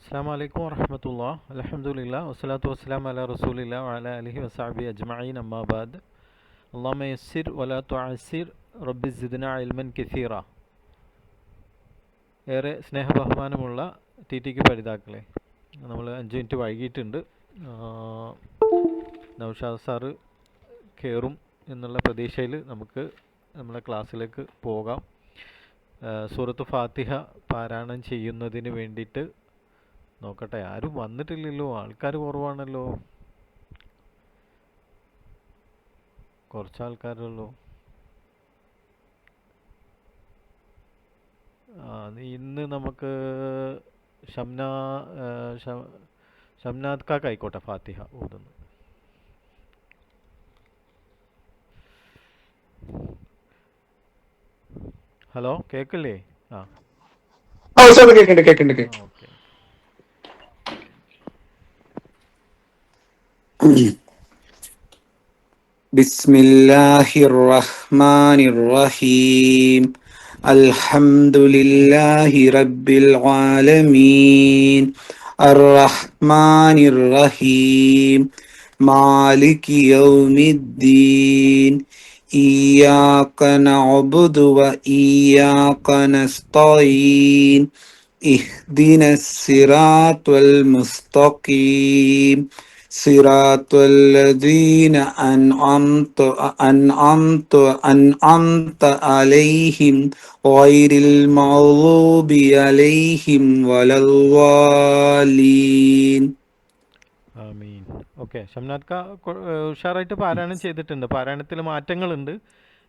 അസ്സാം വലൈക്കും വറഹമത്തുള്ള അലഹമുല്ല വസ്സലാത്തു വസ്സലാം അല റസൂലില്ല വഅല അലിഹി വസാബി അജ്മഈൻ അമ്മാബാദ് അള്ളാഹുമ്മ യസ്സിർ വലാ തുഅസ്സിർ റബ്ബി സിദ്നാ ഇൽമൻ കസീറ. ഏറെ സ്നേഹബഹുമാനമുള്ള ടി ടിക്ക് പഠിതാക്കളെ, നമ്മൾ 5 മിനിറ്റ് വൈകിയിട്ടുണ്ട്. നൗഷാദ് സാറ് കയറും എന്നുള്ള പ്രതീക്ഷയിൽ നമുക്ക് നമ്മളെ ക്ലാസ്സിലേക്ക് പോകാം. സൂറത്ത് ഫാത്തിഹ പാരായണം ചെയ്യുന്നതിന് വേണ്ടിയിട്ട് നോക്കട്ടെ. ആരും വന്നിട്ടില്ലല്ലോ, ആൾക്കാർ കുറവാണല്ലോ, കുറച്ച് ആൾക്കാരുള്ളൂ. ഇന്ന് നമുക്ക് ഷംനാദ് കാക്ക് ആയിക്കോട്ടെ ഫാത്തിഹ ഓതുന്നു. ഹലോ, കേക്കില്ലേ? കേക്കുന്നുണ്ട്. ഓക്കെ. ബിസ്മില്ലാഹിർ റഹ്മാനിർ റഹീം. അൽഹംദുലില്ലാഹി റബ്ബിൽ ആലമീൻ. അർറഹ്മാനിർ റഹീം. മാലികി യൗമിദ്ദീൻ. ഇയ്യാക നഅ്ബുദു വ ഇയ്യാക നസ്തഈൻ. ഇഹ്ദിനസ് സിറാത്തുൽ മുസ്തഖീം. صراط الذين أنعمت عليهم غير المغضوب عليهم ولا الضالين. ആമീൻ. ഓക്കെ, ഷംനാദ് കാ ഉഷാറായിട്ട് പാരായണം ചെയ്തിട്ടുണ്ട്. പാരായണത്തിൽ മാറ്റങ്ങളുണ്ട്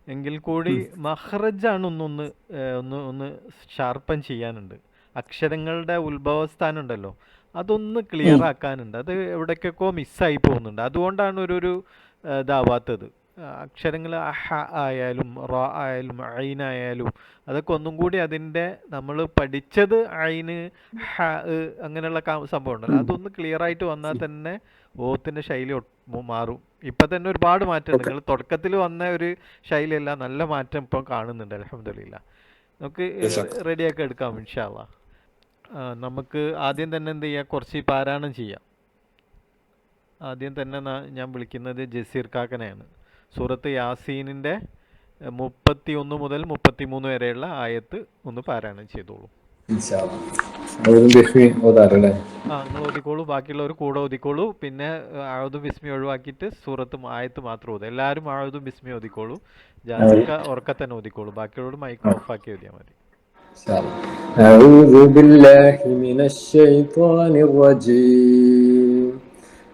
എങ്കിൽ കൂടി മഹ്റജാണ് ഒന്ന് ഒന്ന് ഷാർപ്പൻ ചെയ്യാനുണ്ട്. അക്ഷരങ്ങളുടെ ഉത്ഭവസ്ഥാനം ഉണ്ടല്ലോ, അതൊന്ന് ക്ലിയർ ആക്കാനുണ്ട്. അത് എവിടേക്കൊക്കെ മിസ്സായി പോകുന്നുണ്ട്. അതുകൊണ്ടാണ് ഒരു ഇതാവാത്തത്. അക്ഷരങ്ങൾ ഹ ആയാലും റ ആയാലും ഐനായാലും അതൊക്കെ ഒന്നും കൂടി അതിൻ്റെ നമ്മൾ പഠിച്ചത് ഐന് ഹ അങ്ങനെയുള്ള സംഭവം ഉണ്ടല്ലോ, അതൊന്ന് ക്ലിയർ ആയിട്ട് വന്നാൽ തന്നെ ഓത്തിൻ്റെ ശൈലി മാറും. ഇപ്പം തന്നെ ഒരുപാട് മാറ്റമുണ്ട്. നിങ്ങൾ തുടക്കത്തിൽ വന്ന ഒരു ശൈലിയല്ല, നല്ല മാറ്റം ഇപ്പം കാണുന്നുണ്ട്. അൽഹംദുലില്ലാ. നമുക്ക് റെഡിയാക്കി എടുക്കാം ഇൻഷാ അല്ലാ. നമുക്ക് ആദ്യം തന്നെ എന്ത് ചെയ്യാം, കുറച്ച് പാരായണം ചെയ്യാം. ആദ്യം തന്നെ ഞാൻ വിളിക്കുന്നത് ജസീർ കാക്കനെയാണ്. സൂറത്ത് യാസീനിൻ്റെ 31 മുതൽ 33 വരെയുള്ള ആയത്ത് ഒന്ന് പാരായണം ചെയ്തോളൂ. നിങ്ങൾ ഓതിക്കോളൂ, ബാക്കിയുള്ളവർ കൂടെ ഓതിക്കോളൂ. പിന്നെ ആയുധ ബിസ്മി ഒഴിവാക്കിയിട്ട് സൂറത്ത് ആയത്ത് മാത്രം ഓതും. എല്ലാവരും ആയുധ ബിസ്മി ഓതിക്കോളൂ. ജാസിക്ക ഉറക്കത്തന്നെ ഓതിക്കോളൂ. ബാക്കിയുള്ളവർ മൈക്ക് ഓഫാക്കി ഓതിയാൽ മതി. أعوذ بالله من الشيطان الرجيم.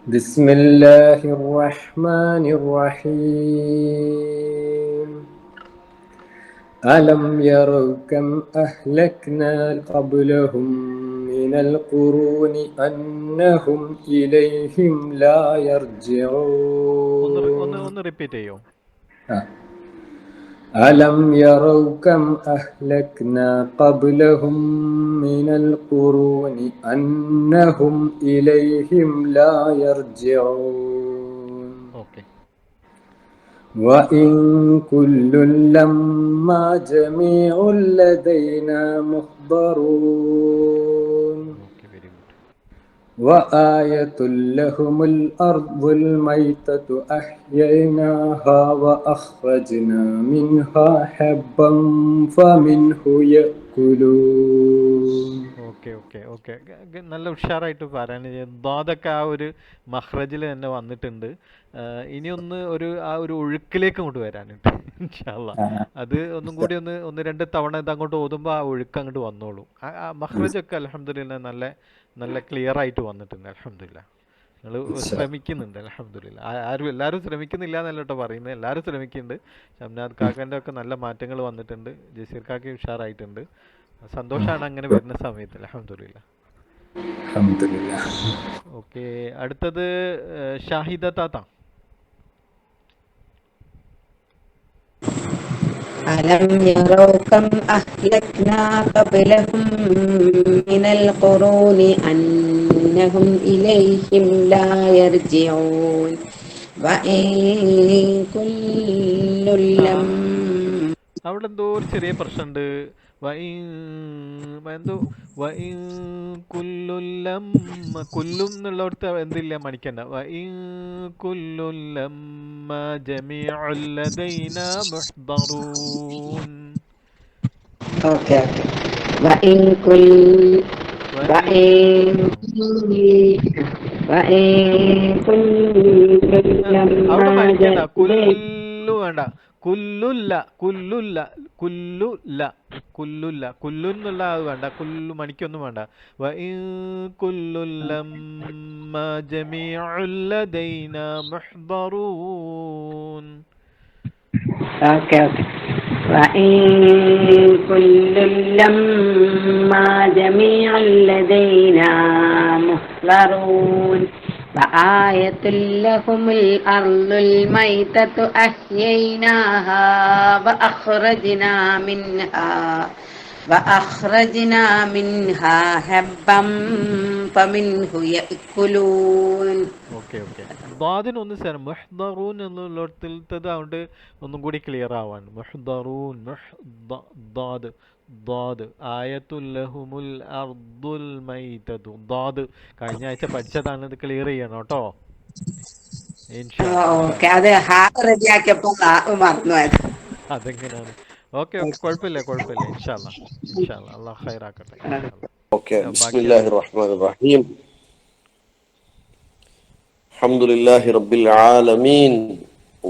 بسم الله الرحمن الرحيم. ألم يروا كم أهلكنا قبلهم من القرون أنهم إليهم لا يرجعون. ഒന്ന് റിപ്പീറ്റ് ചെയ്യോ? ألم يروا كم أهلكنا قبلهم من القرون أنهم إليهم لا يرجعون. وإن كل لما جميع لدينا محضرون. وآية لهم الأرض الميتة أحييناها وأخرجنا منها حبا فمنه يأكلون. ഓക്കെ. നല്ല ഉഷാറായിട്ട് പാരായണം ചെയ്യും. ദ്വാദൊക്കെ ആ ഒരു മഹ്റജിൽ തന്നെ വന്നിട്ടുണ്ട്. ഇനിയൊന്ന് ആ ഒരു ഒഴുക്കിലേക്ക് അങ്ങോട്ട് വരാനുണ്ട് ഇൻഷാ അല്ലാ. അത് ഒന്നും കൂടി ഒന്ന് രണ്ട് തവണ ഇതങ്ങോട്ട് ഓതുമ്പോൾ ആ ഒഴുക്ക് അങ്ങോട്ട് വന്നോളൂ. ആ മഹ്റജൊക്കെ അൽഹംദുലില്ലാ നല്ല ക്ലിയർ ആയിട്ട് വന്നിട്ടുണ്ട്. അൽഹംദുലില്ലാ, നിങ്ങൾ ശ്രമിക്കുന്നുണ്ട്. അൽഹംദുലില്ലാ, എല്ലാവരും ശ്രമിക്കുന്നില്ല എന്നല്ല കേട്ടോ പറയുന്നത്, എല്ലാവരും ശ്രമിക്കുന്നുണ്ട്. ഷംനാദ് കാക്കൻ്റെ ഒക്കെ നല്ല മാറ്റങ്ങൾ വന്നിട്ടുണ്ട്. ജസീർ കാക്ക ഉഷാറായിട്ടുണ്ട്. സന്തോഷമാണ് അങ്ങനെ വരുന്ന സമയത്ത്. അൽഹംദുലില്ലാ. ഓക്കെ, അടുത്തത് ഷാഹിദ താത്ത. ألم يروا كم أهلكنا قبلهم من القرون أنهم إليهم لا يرجعون وإن كل അവിടെ എന്തോ ഒരു ചെറിയ പ്രശ്നമുണ്ട്. എന്തോ കുല്ലുല്ല കുല്ലും എന്നുള്ളടത്ത് എന്തില്ല മണിക്കണ്ട. വഇൻ കുല്ലുൻ ലമ്മ ജമീഉൽ ലദൈന മുഹ്ദറൂൻ. Okay okay. വഇൻ കുൽ വഇൻ വഇൻ വഇൻ കുല്ലും അവിടെ ലമ്മാ മണിക്കണ്ട. ജമീ കുല്ലു വേണ്ട. കുല്ലുല്ല കുല്ലുല്ല കുല്ലുല്ല കുല്ലുല്ല കുല്ലു എന്നുള്ള അത് വേണ്ട. കുല്ലു മണിക്കൊന്നും വേണ്ട. വഇൻ കുല്ലുൻ ലമ്മ ജമീഉൽ ലദൈന മുഹ്ദറൂൻ. Okay okay. وإن كل لما جميع لدينا محضرون وآية لهم الأرض الميتة أحييناها وأخرجنا منها حبا فمنه يأكلون. Okay okay. ദ്വാദിനൊന്ന് സാർ മുഹ്ദറൂൻ എന്നുള്ളിടത്തിലത്തത് അതുകൊണ്ട് ഒന്നും കൂടി ക്ലിയർ ആവാണ്. മുഹ്ദറൂൻ ദ്വാദ് ദ്വാദ് ആയത്തുല്ലഹുമുൽ അർദുൽ മൈതതു ദ്വാദ് കഴിഞ്ഞ ആഴ്ച പഠിച്ചതാണ്. ഇത് ക്ലിയർ ചെയ്യണം കേട്ടോ. ഇൻഷാ അല്ലാ ഇൻഷാ ഓക്കെ. അല്ലാ. അത് റെഡിയാക്കിയപ്പോൾ മറന്നുപോയത്. അതെങ്ങനെയാണ്? ഓക്കെ ഓക്കെ, കുഴപ്പമില്ല കുഴപ്പമില്ല. ഇൻഷാ അല്ലാ ഇൻഷാ അല്ലാ. അള്ളാഹ് ഖൈറാക്കട്ടെ ഇൻഷാ അല്ലാ. Okay, ബാക്കിയെല്ലാം Bismillahirrahmanirrahim. Alhamdulillahi Rabbil Alameen.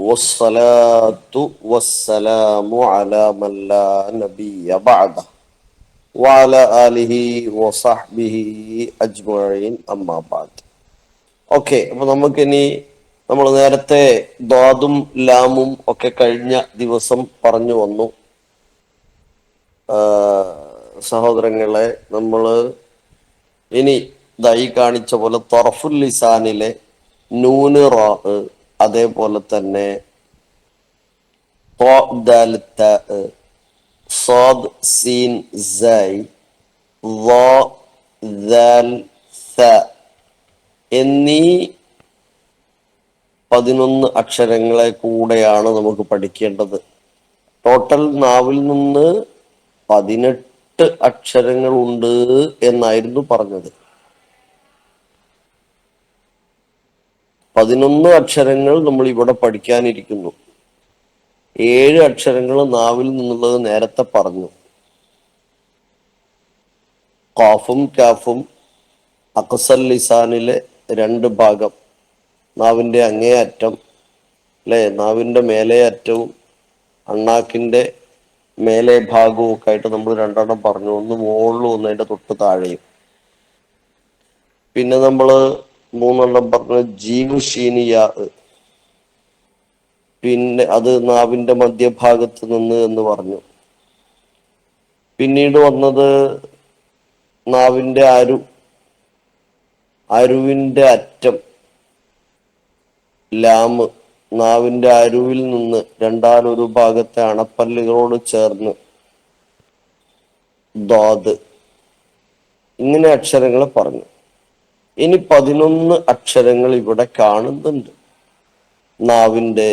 Wassalatu wassalamu ala man la nabiyya ba'da. Wa ala alihi wa sahbihi ajma'in amma ba'd. Okay, അപ്പോൾ നമുക്കിനി നമ്മൾ നേരത്തെ ദ്വാദും ലാമും ഒക്കെ കഴിഞ്ഞ ദിവസം പറഞ്ഞു വന്നു. സഹോദരങ്ങളെ, നമ്മൾ ഇനി ദൈ കാണിച്ച പോലെ തൊറഫുൽ ലിസാനിലെ നൂന് റാ, അതേപോലെ തന്നെ ത്വാ ദാൽ താ, സാദ് സീൻ സൈ, ളാ ദാൽ സാ എന്നീ 11 അക്ഷരങ്ങളെ കൂടെയാണ് നമുക്ക് പഠിക്കേണ്ടത്. ടോട്ടൽ നാവിൽ നിന്ന് 18 അക്ഷരങ്ങളുണ്ട് എന്നായിരുന്നു പറഞ്ഞത്. 11 അക്ഷരങ്ങൾ നമ്മൾ ഇവിടെ പഠിക്കാനിരിക്കുന്നു. 7 അക്ഷരങ്ങൾ നാവിൽ നിന്നുള്ളത് നേരത്തെ പറഞ്ഞു. ഖാഫും കാഫും അഖ്സൽ ലിസാനിലെ 2 ഭാഗം, നാവിന്റെ അങ്ങേ അറ്റം അല്ലെ, നാവിന്റെ മേലേ അറ്റവും അണ്ണാക്കിന്റെ മേലെ ഭാഗവും ഒക്കെ ആയിട്ട് നമ്മൾ 2 പറഞ്ഞു. ഒന്ന് മുകളിലും ഒന്ന് അതിന്റെ തൊട്ട് താഴെയും. പിന്നെ നമ്മള് 3 പറഞ്ഞു ജീമു ഷീനിയ, പിന്നെ അത് നാവിന്റെ മധ്യഭാഗത്ത് നിന്ന് എന്ന് പറഞ്ഞു. പിന്നീട് വന്നത് നാവിന്റെ അരുവിന്റെ അറ്റം ലാമ്, നാവിന്റെ അരുവിൽ നിന്ന് 2 ഭാഗത്തെ അണപ്പല്ലുകളോട് ചേർന്ന് ദ്വാദ്. ഇങ്ങനെ അക്ഷരങ്ങൾ പറഞ്ഞു. ഇനി 11 അക്ഷരങ്ങൾ ഇവിടെ കാണുന്നുണ്ട്. നാവിന്റെ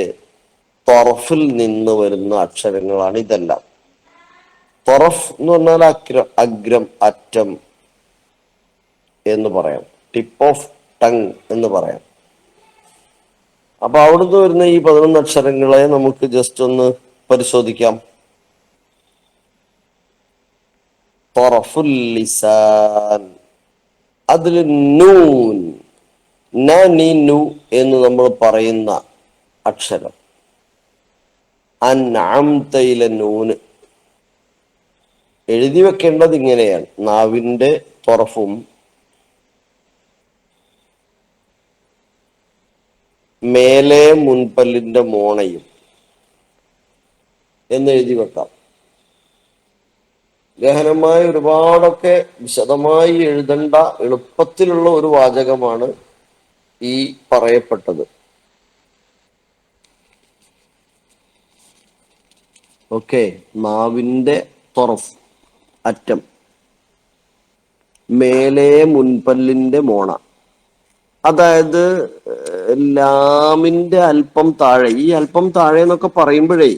തൊറഫിൽ നിന്ന് വരുന്ന അക്ഷരങ്ങളാണ് ഇതെല്ലാം. തൊറഫ് എന്ന് പറഞ്ഞാൽ അഗ്രം, അറ്റം എന്ന് പറയാം. ടിപ്പ് ഓഫ് ടങ് എന്ന് പറയാം. അപ്പൊ അവിടുന്ന് വരുന്ന ഈ 11 അക്ഷരങ്ങളെ നമുക്ക് ജസ്റ്റ് ഒന്ന് പരിശോധിക്കാം. തൊറഫുൽ ലിസാൻ, അതിൽ നൂൻ, നു എന്ന് നമ്മൾ പറയുന്ന അക്ഷരം. അൻഅംതയിലെ നൂന് എഴുതി വെക്കേണ്ടത് ഇങ്ങനെയാണ്. നാവിന്റെ തൊറഫും മേലെ മുൻപല്ലിന്റെ മോണയും എന്ന് എഴുതി വെക്കാം. ഗഹനമായ ഒരുപാടൊക്കെ വിശദമായി എഴുതേണ്ട എളുപ്പത്തിലുള്ള ഒരു വാചകമാണ് ഈ പറയപ്പെട്ടത്. ഓക്കെ, നാവിന്റെ തൊറഫ് അറ്റം, മേലെ മുൻപല്ലിന്റെ മോണ, അതായത് ലാമിന്റെ അല്പം താഴെ. ഈ അല്പം താഴെ എന്നൊക്കെ പറയുമ്പോഴേ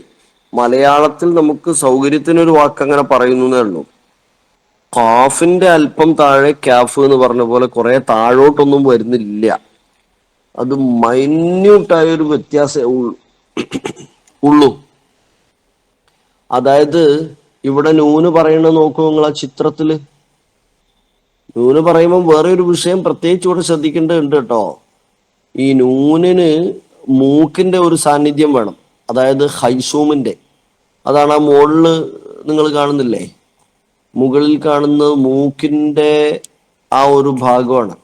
മലയാളത്തിൽ നമുക്ക് സൗകര്യത്തിനൊരു വാക്ക് അങ്ങനെ പറയുന്നേ ഉള്ളൂ. ഖാഫിന്റെ അല്പം താഴെ കാഫ് എന്ന് പറഞ്ഞ പോലെ കുറെ താഴോട്ടൊന്നും വരുന്നില്ല. അത് മൈന്യൂട്ടായ ഒരു വ്യത്യാസമേ ഉള്ളൂ. അതായത് ഇവിടെ നൂന് പറയണത് നോക്കൂ നിങ്ങൾ ആ ചിത്രത്തില്. നൂന് പറയുമ്പോൾ വേറെ ഒരു വിഷയം പ്രത്യേകിച്ച് ഇവിടെ ശ്രദ്ധിക്കേണ്ടതുണ്ട് കേട്ടോ. ഈ നൂനിന് മൂക്കിന്റെ ഒരു സാന്നിധ്യം വേണം, അതായത് ഹൈസൂമിന്റെ. അതാണ് ആ മുകളില് നിങ്ങൾ കാണുന്നില്ലേ, മുകളിൽ കാണുന്നത് മൂക്കിന്റെ ആ ഒരു ഭാഗമാണ്.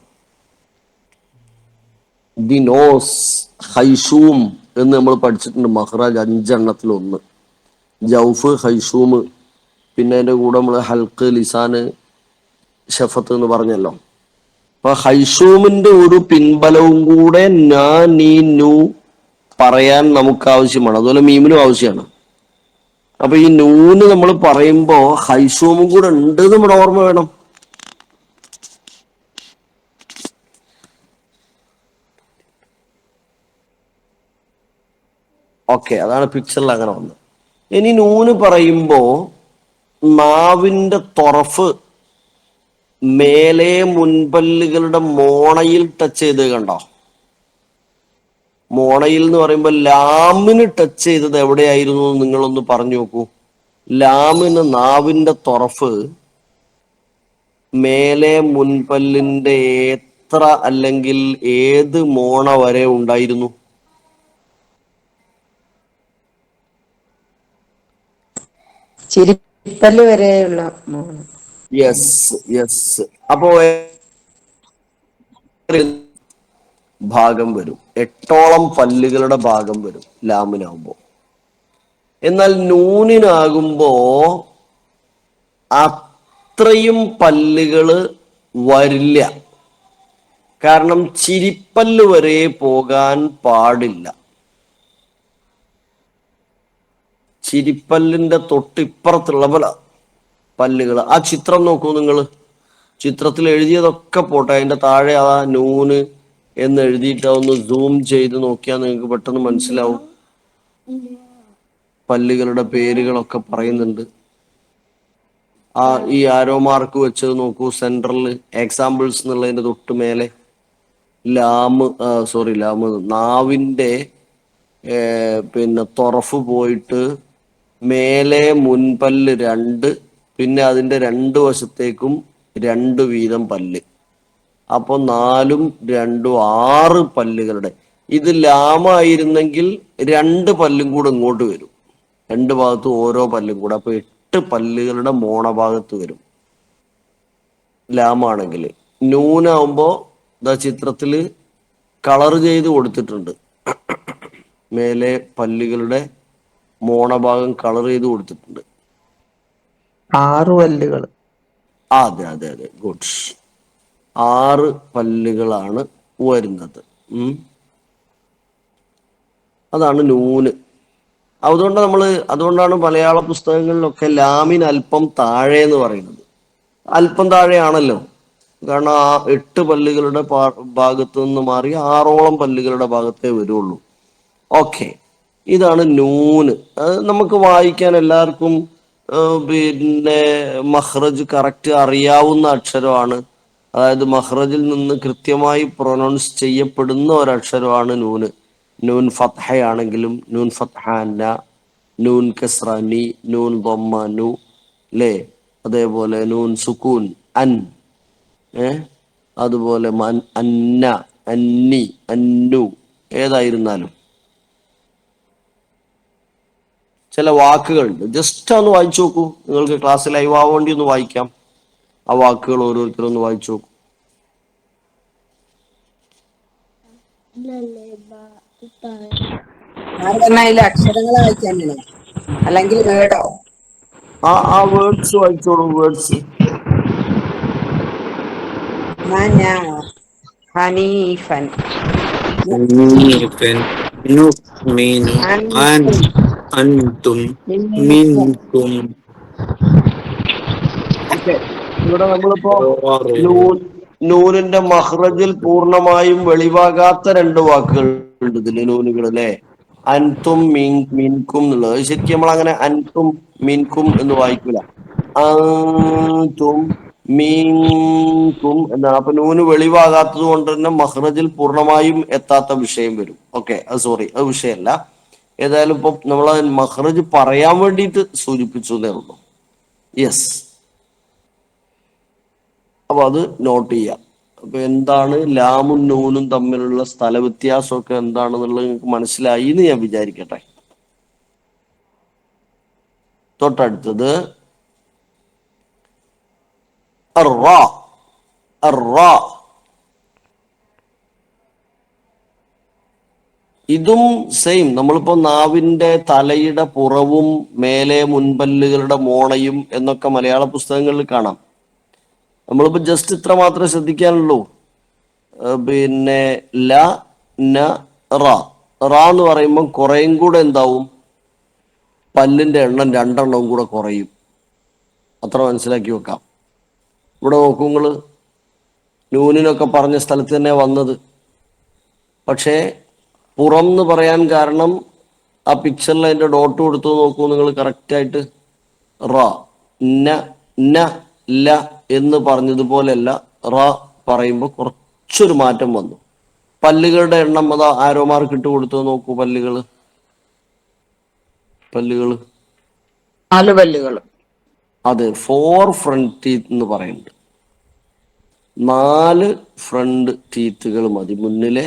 ദി നോസ്, ഹൈസൂം എന്ന് നമ്മൾ പഠിച്ചിട്ടുണ്ട്. മഹ്റാജ് 5 ജൗഫ്, ഹൈസൂമ്, പിന്നെ അതിന്റെ കൂടെ നമ്മൾ ഹൽക്ക്, ലിസാന്, ഷഫത്ത് എന്ന് പറഞ്ഞല്ലോ. അപ്പൊ ഹൈസൂമിന്റെ ഒരു പിൻബലവും കൂടെ നു പറയാൻ നമുക്ക് ആവശ്യമാണ്. അതുപോലെ മീമിനും ആവശ്യമാണ്. അപ്പൊ ഈ നൂന് നമ്മൾ പറയുമ്പോ ഹൈസൂമും കൂടെ ഉണ്ട് നമ്മുടെ ഓർമ്മ വേണം. ഓക്കെ, അതാണ് പിക്ചറിൽ അങ്ങനെ വന്നത്. ഇനി നൂന് പറയുമ്പോ നാവിന്റെ തൊറഫ് മേലെ മുൻപല്ലുകളുടെ മോണയിൽ ടച്ച് ചെയ്ത് കണ്ടോ? മോണയിൽ എന്ന് പറയുമ്പോൾ ലാമിന് ടച്ച് ചെയ്തത് എവിടെയായിരുന്നു നിങ്ങളൊന്ന് പറഞ്ഞു നോക്കൂ. ലാമിന് നാവിന്റെ തൊറഫ് മേലെ മുൻപല്ലിന്റെ എത്ര അല്ലെങ്കിൽ ഏത് മോണ വരെ ഉണ്ടായിരുന്നു? ചിരിപ്പല്ല് വരെയുള്ള മോണ്. Yes yes. അപ്പോ ഭാഗം വരും, 8ഓളം പല്ലുകളുടെ ഭാഗം വരും ലാമിനാകുമ്പോ. എന്നാൽ നൂനിനാകുമ്പോ അത്രയും പല്ലുകള് വരില്ല. കാരണം ചിരിപ്പല്ല് വരെ പോകാൻ പാടില്ല. ചിരിപ്പല്ലിന്റെ തൊട്ടിപ്പുറത്തുള്ള പല്ലുകൾ. ആ ചിത്രം നോക്കൂ നിങ്ങൾ. ചിത്രത്തിൽ എഴുതിയതൊക്കെ പോട്ടെ, അതിന്റെ താഴെ ആ നൂന് എന്ന് എഴുതിയിട്ട് ഒന്ന് സൂം ചെയ്ത് നോക്കിയാൽ നിങ്ങൾക്ക് പെട്ടെന്ന് മനസ്സിലാവും. പല്ലുകളുടെ പേരുകളൊക്കെ പറയുന്നുണ്ട്. ഈ ആരോ മാർക്ക് വെച്ചത് നോക്കൂ. സെൻട്രൽ എക്സാമ്പിൾസ് എന്നുള്ളതിന്റെ തൊട്ട് മേലെ ലാമ് നാവിന്റെ പിന്നെ തൊറഫ് പോയിട്ട് മേലെ മുൻപല്ല് 2, പിന്നെ അതിന്റെ 2 വശത്തേക്കും 2 വീതം പല്ല്. അപ്പൊ 4ഉം 2ഉം 6 പല്ലുകളുടെ. ഇത് ലാമായിരുന്നെങ്കിൽ 2 പല്ലും കൂടെ ഇങ്ങോട്ട് വരും, 2 ഭാഗത്തും ഓരോ പല്ലും കൂടെ. അപ്പൊ 8 പല്ലുകളുടെ മോണഭാഗത്ത് വരും ലാമാണെങ്കിൽ. നൂനാവുമ്പോ ചിത്രത്തില് കളർ ചെയ്ത് കൊടുത്തിട്ടുണ്ട്. മേലെ പല്ലുകളുടെ മോണഭാഗം കളർ ചെയ്ത് കൊടുത്തിട്ടുണ്ട്. 6 പല്ലുകൾ. അതെ അതെ അതെ, ഗുഡ്. 6 പല്ലുകളാണ് വരുന്നത്. അതാണ് നൂന്. അതുകൊണ്ടാണ് മലയാള പുസ്തകങ്ങളിലൊക്കെ ലാമിന് അല്പം താഴെ എന്ന് പറയുന്നത്. അല്പം താഴെയാണല്ലോ, കാരണം ആ 8 പല്ലുകളുടെ ഭാഗത്ത് നിന്ന് മാറി 6ഓളം പല്ലുകളുടെ ഭാഗത്തേ വരുള്ളൂ. ഓക്കെ, ഇതാണ് നൂന്. നമുക്ക് വായിക്കാൻ എല്ലാവർക്കും പിന്നെ മഹ്റജ് കറക്റ്റ് അറിയാവുന്ന അക്ഷരമാണ്. അതായത് മഹ്റജിൽ നിന്ന് കൃത്യമായി പ്രൊനൗൺസ് ചെയ്യപ്പെടുന്ന ഒരക്ഷരമാണ് നൂന്. നൂൻ ഫത്ഹയാണെങ്കിലും നൂൻ ഫത്ഹാന, നൂൻ കസ്റാനി, നൂൻ ദമ്മാനു, അല്ലേ? അതേപോലെ നൂൻ സുക്കൂൻ അൻ, അതുപോലെ അന്ന, അന്നി, അന്നു, ഏതായിരുന്നാലും ചില വാക്കുകളുണ്ട്. ജസ്റ്റ് ഒന്ന് വായിച്ചു നോക്കൂ. നിങ്ങൾക്ക് ക്ലാസ്സിൽ ലൈവ് ആവാൻ വേണ്ടി ഒന്ന് വായിക്കാം. ആ വാക്കുകൾ ഓരോരുത്തരും ഒന്ന് വായിച്ചു നോക്കൂ. അതിലെ അക്ഷരങ്ങൾ വായിക്കാനാണ്, അല്ലെങ്കിൽ വേർഡോ? ആ വേർഡ്സ് വായിച്ചോളൂ. വേർഡ്സ്. ഹനീഫൻ, نؤمن أنتم منكم. ഓക്കെ, ഇവിടെ നമ്മളിപ്പോ جوار. നൂനിന്റെ മഹ്റജിൽ പൂർണ്ണമായും വെളിവാകാത്ത 2 വാക്കുകൾ ഉണ്ട് ഇതില്, നൂനുകൾ, അല്ലെ? അൻതും മിൻകും എന്നുള്ളത് ശരിക്കും നമ്മൾ അങ്ങനെ അൻതും മിൻകും എന്ന് വായിക്കൂല. അൻതും മീൻകും എന്നാണ്. അപ്പൊ നൂന് വെളിവാകാത്തത് കൊണ്ട് തന്നെ മഹ്റജിൽ പൂർണ്ണമായും എത്താത്ത വിഷയം വരും. ഓക്കെ, അത് സോറി, അത് വിഷയമല്ല. ഏതായാലും ഇപ്പൊ നമ്മൾ മഹ്റജ് പറയാൻ വേണ്ടിയിട്ട് സൂചിപ്പിച്ചു എന്നേ ഉള്ളൂ. യെസ്, അപ്പൊ അത് നോട്ട് ചെയ്യാം. അപ്പൊ എന്താണ് ലാമും നൂനും തമ്മിലുള്ള സ്ഥല വ്യത്യാസമൊക്കെ എന്താണെന്നുള്ളത് നിങ്ങൾക്ക് മനസ്സിലായി എന്ന് ഞാൻ വിചാരിക്കട്ടെ. തൊട്ടടുത്തത് അർറാ. അർറാ ഇതും സെയിം. നമ്മളിപ്പോ നാവിന്റെ തലയുടെ പുറവും മേലെ മുൻപല്ലുകളുടെ മോണയും എന്നൊക്കെ മലയാള പുസ്തകങ്ങളിൽ കാണാം. നമ്മളിപ്പോ ജസ്റ്റ് ഇത്ര മാത്രമേ ശ്രദ്ധിക്കാനുള്ളൂ. പിന്നെ ല ന റ. റ എന്ന് പറയുമ്പോൾ കുറേയും കൂടെ എന്താവും, പല്ലിന്റെ എണ്ണം 2 കൂടെ കുറയും. അത്ര മനസ്സിലാക്കി വെക്കാം. ഇവിടെ നോക്കൂ നിങ്ങള്, നൂനിനൊക്കെ പറഞ്ഞ സ്ഥലത്ത് തന്നെ വന്നത്. പക്ഷേ പുറം എന്ന് പറയാൻ കാരണം ആ പിക്ചറിൽ അതിന്റെ ഡോട്ട് കൊടുത്തു നോക്കൂ നിങ്ങൾ കറക്റ്റായിട്ട്. റ ന ന ല എന്ന് പറഞ്ഞതുപോലെയല്ല, റ പറയുമ്പോൾ കുറച്ചൊരു മാറ്റം വന്നു. പല്ലുകളുടെ എണ്ണം അതാ ആരോ മാർക്ക് ഇട്ട് കൊടുത്തു നോക്കൂ. പല്ലുകള് 4 പല്ലുകൾ. അതെ, 4 ഫ്രണ്ട് ടീത്ത് എന്ന് പറയുന്നുണ്ട്. 4 ഫ്രണ്ട് ടീത്തുകൾ മതി, മുന്നിലെ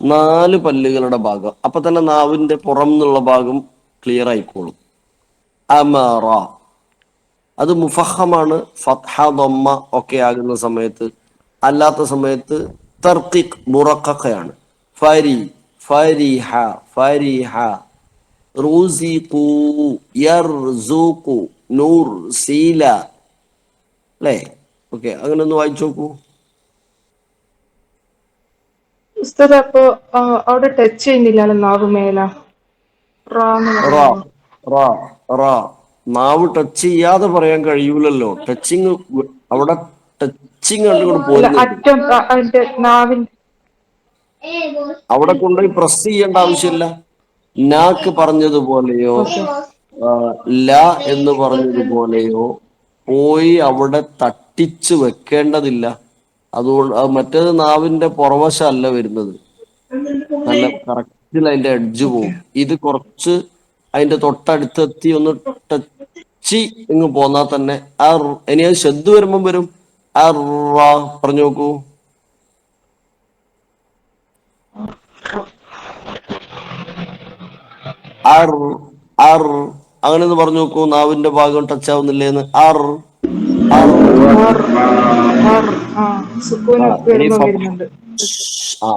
4 പല്ലുകളുടെ ഭാഗം. അപ്പൊ തന്നെ നാവിന്റെ പുറം എന്നുള്ള ഭാഗം ക്ലിയർ ആയിക്കോളും. അമറ അത് മുഫഹമാണ്, ഫത്ഹ ദമ്മ ഒക്കെ ആകുന്ന സമയത്ത്. അല്ലാത്ത സമയത്ത് തർക്കിക് മുറക്കഖയാണ്. ഫരി ഫരിഹ ഫരിഹ. റുസിഖു യർസുഖു നൂർസില. അല്ലേ? ഓക്കെ, അങ്ങനെ ഒന്ന് വായിച്ചു നോക്കൂ. ഉസ്താദ് അപ്പൊ അവിടെ ടച്ച് ചെയ്യുന്നില്ലല്ലോ നാവ് മേല. റാ എന്ന് റ പറയുമ്പോ റ റ നാവ് ടച്ച് ചെയ്യാതെ പറയാൻ കഴിയൂലല്ലോ. ടച്ചിങ് അവിടെ ടച്ചിങ് കണ്ടുകൊണ്ട് അല്ല, പോരുന്നുണ്ട്. അറ്റം അതിന്റെ നാവിന്റെ. അവിടെ കൊണ്ടുപോയി പ്രസ് ചെയ്യേണ്ട ആവശ്യമില്ല. നാക്ക് പറഞ്ഞതുപോലെയോ ഓക്കെ. ല എന്ന് പറഞ്ഞതുപോലെയോ പോയി അവിടെ തട്ടിച്ച് വെക്കേണ്ടതില്ല. അതുകൊണ്ട് മറ്റേത് നാവിന്റെ പുറവശമല്ല വരുന്നത്, നല്ല കറക്റ്റിൽ അതിന്റെ എഡ്ജ് ഓക്കെ. പോവും. ഇത് കുറച്ച് അതിന്റെ തൊട്ടടുത്തെത്തി ഒന്ന് ടച്ച് ഇങ്ങ് പോന്നാൽ തന്നെ ആ ഇനി അത് ശബ്ദ് വരുമ്പം വരും. ആ പറഞ്ഞു നോക്കൂ. അർ അർ അങ്ങനെ ഒന്ന് പറഞ്ഞു നോക്കൂ. നാവിന്റെ ഭാഗം ടച്ച് ആവുന്നില്ലേന്ന്. അർ അർ. R, R. സുക്കൂന് ഇനി വരുമ്പോ വരുന്നുണ്ട്. ആ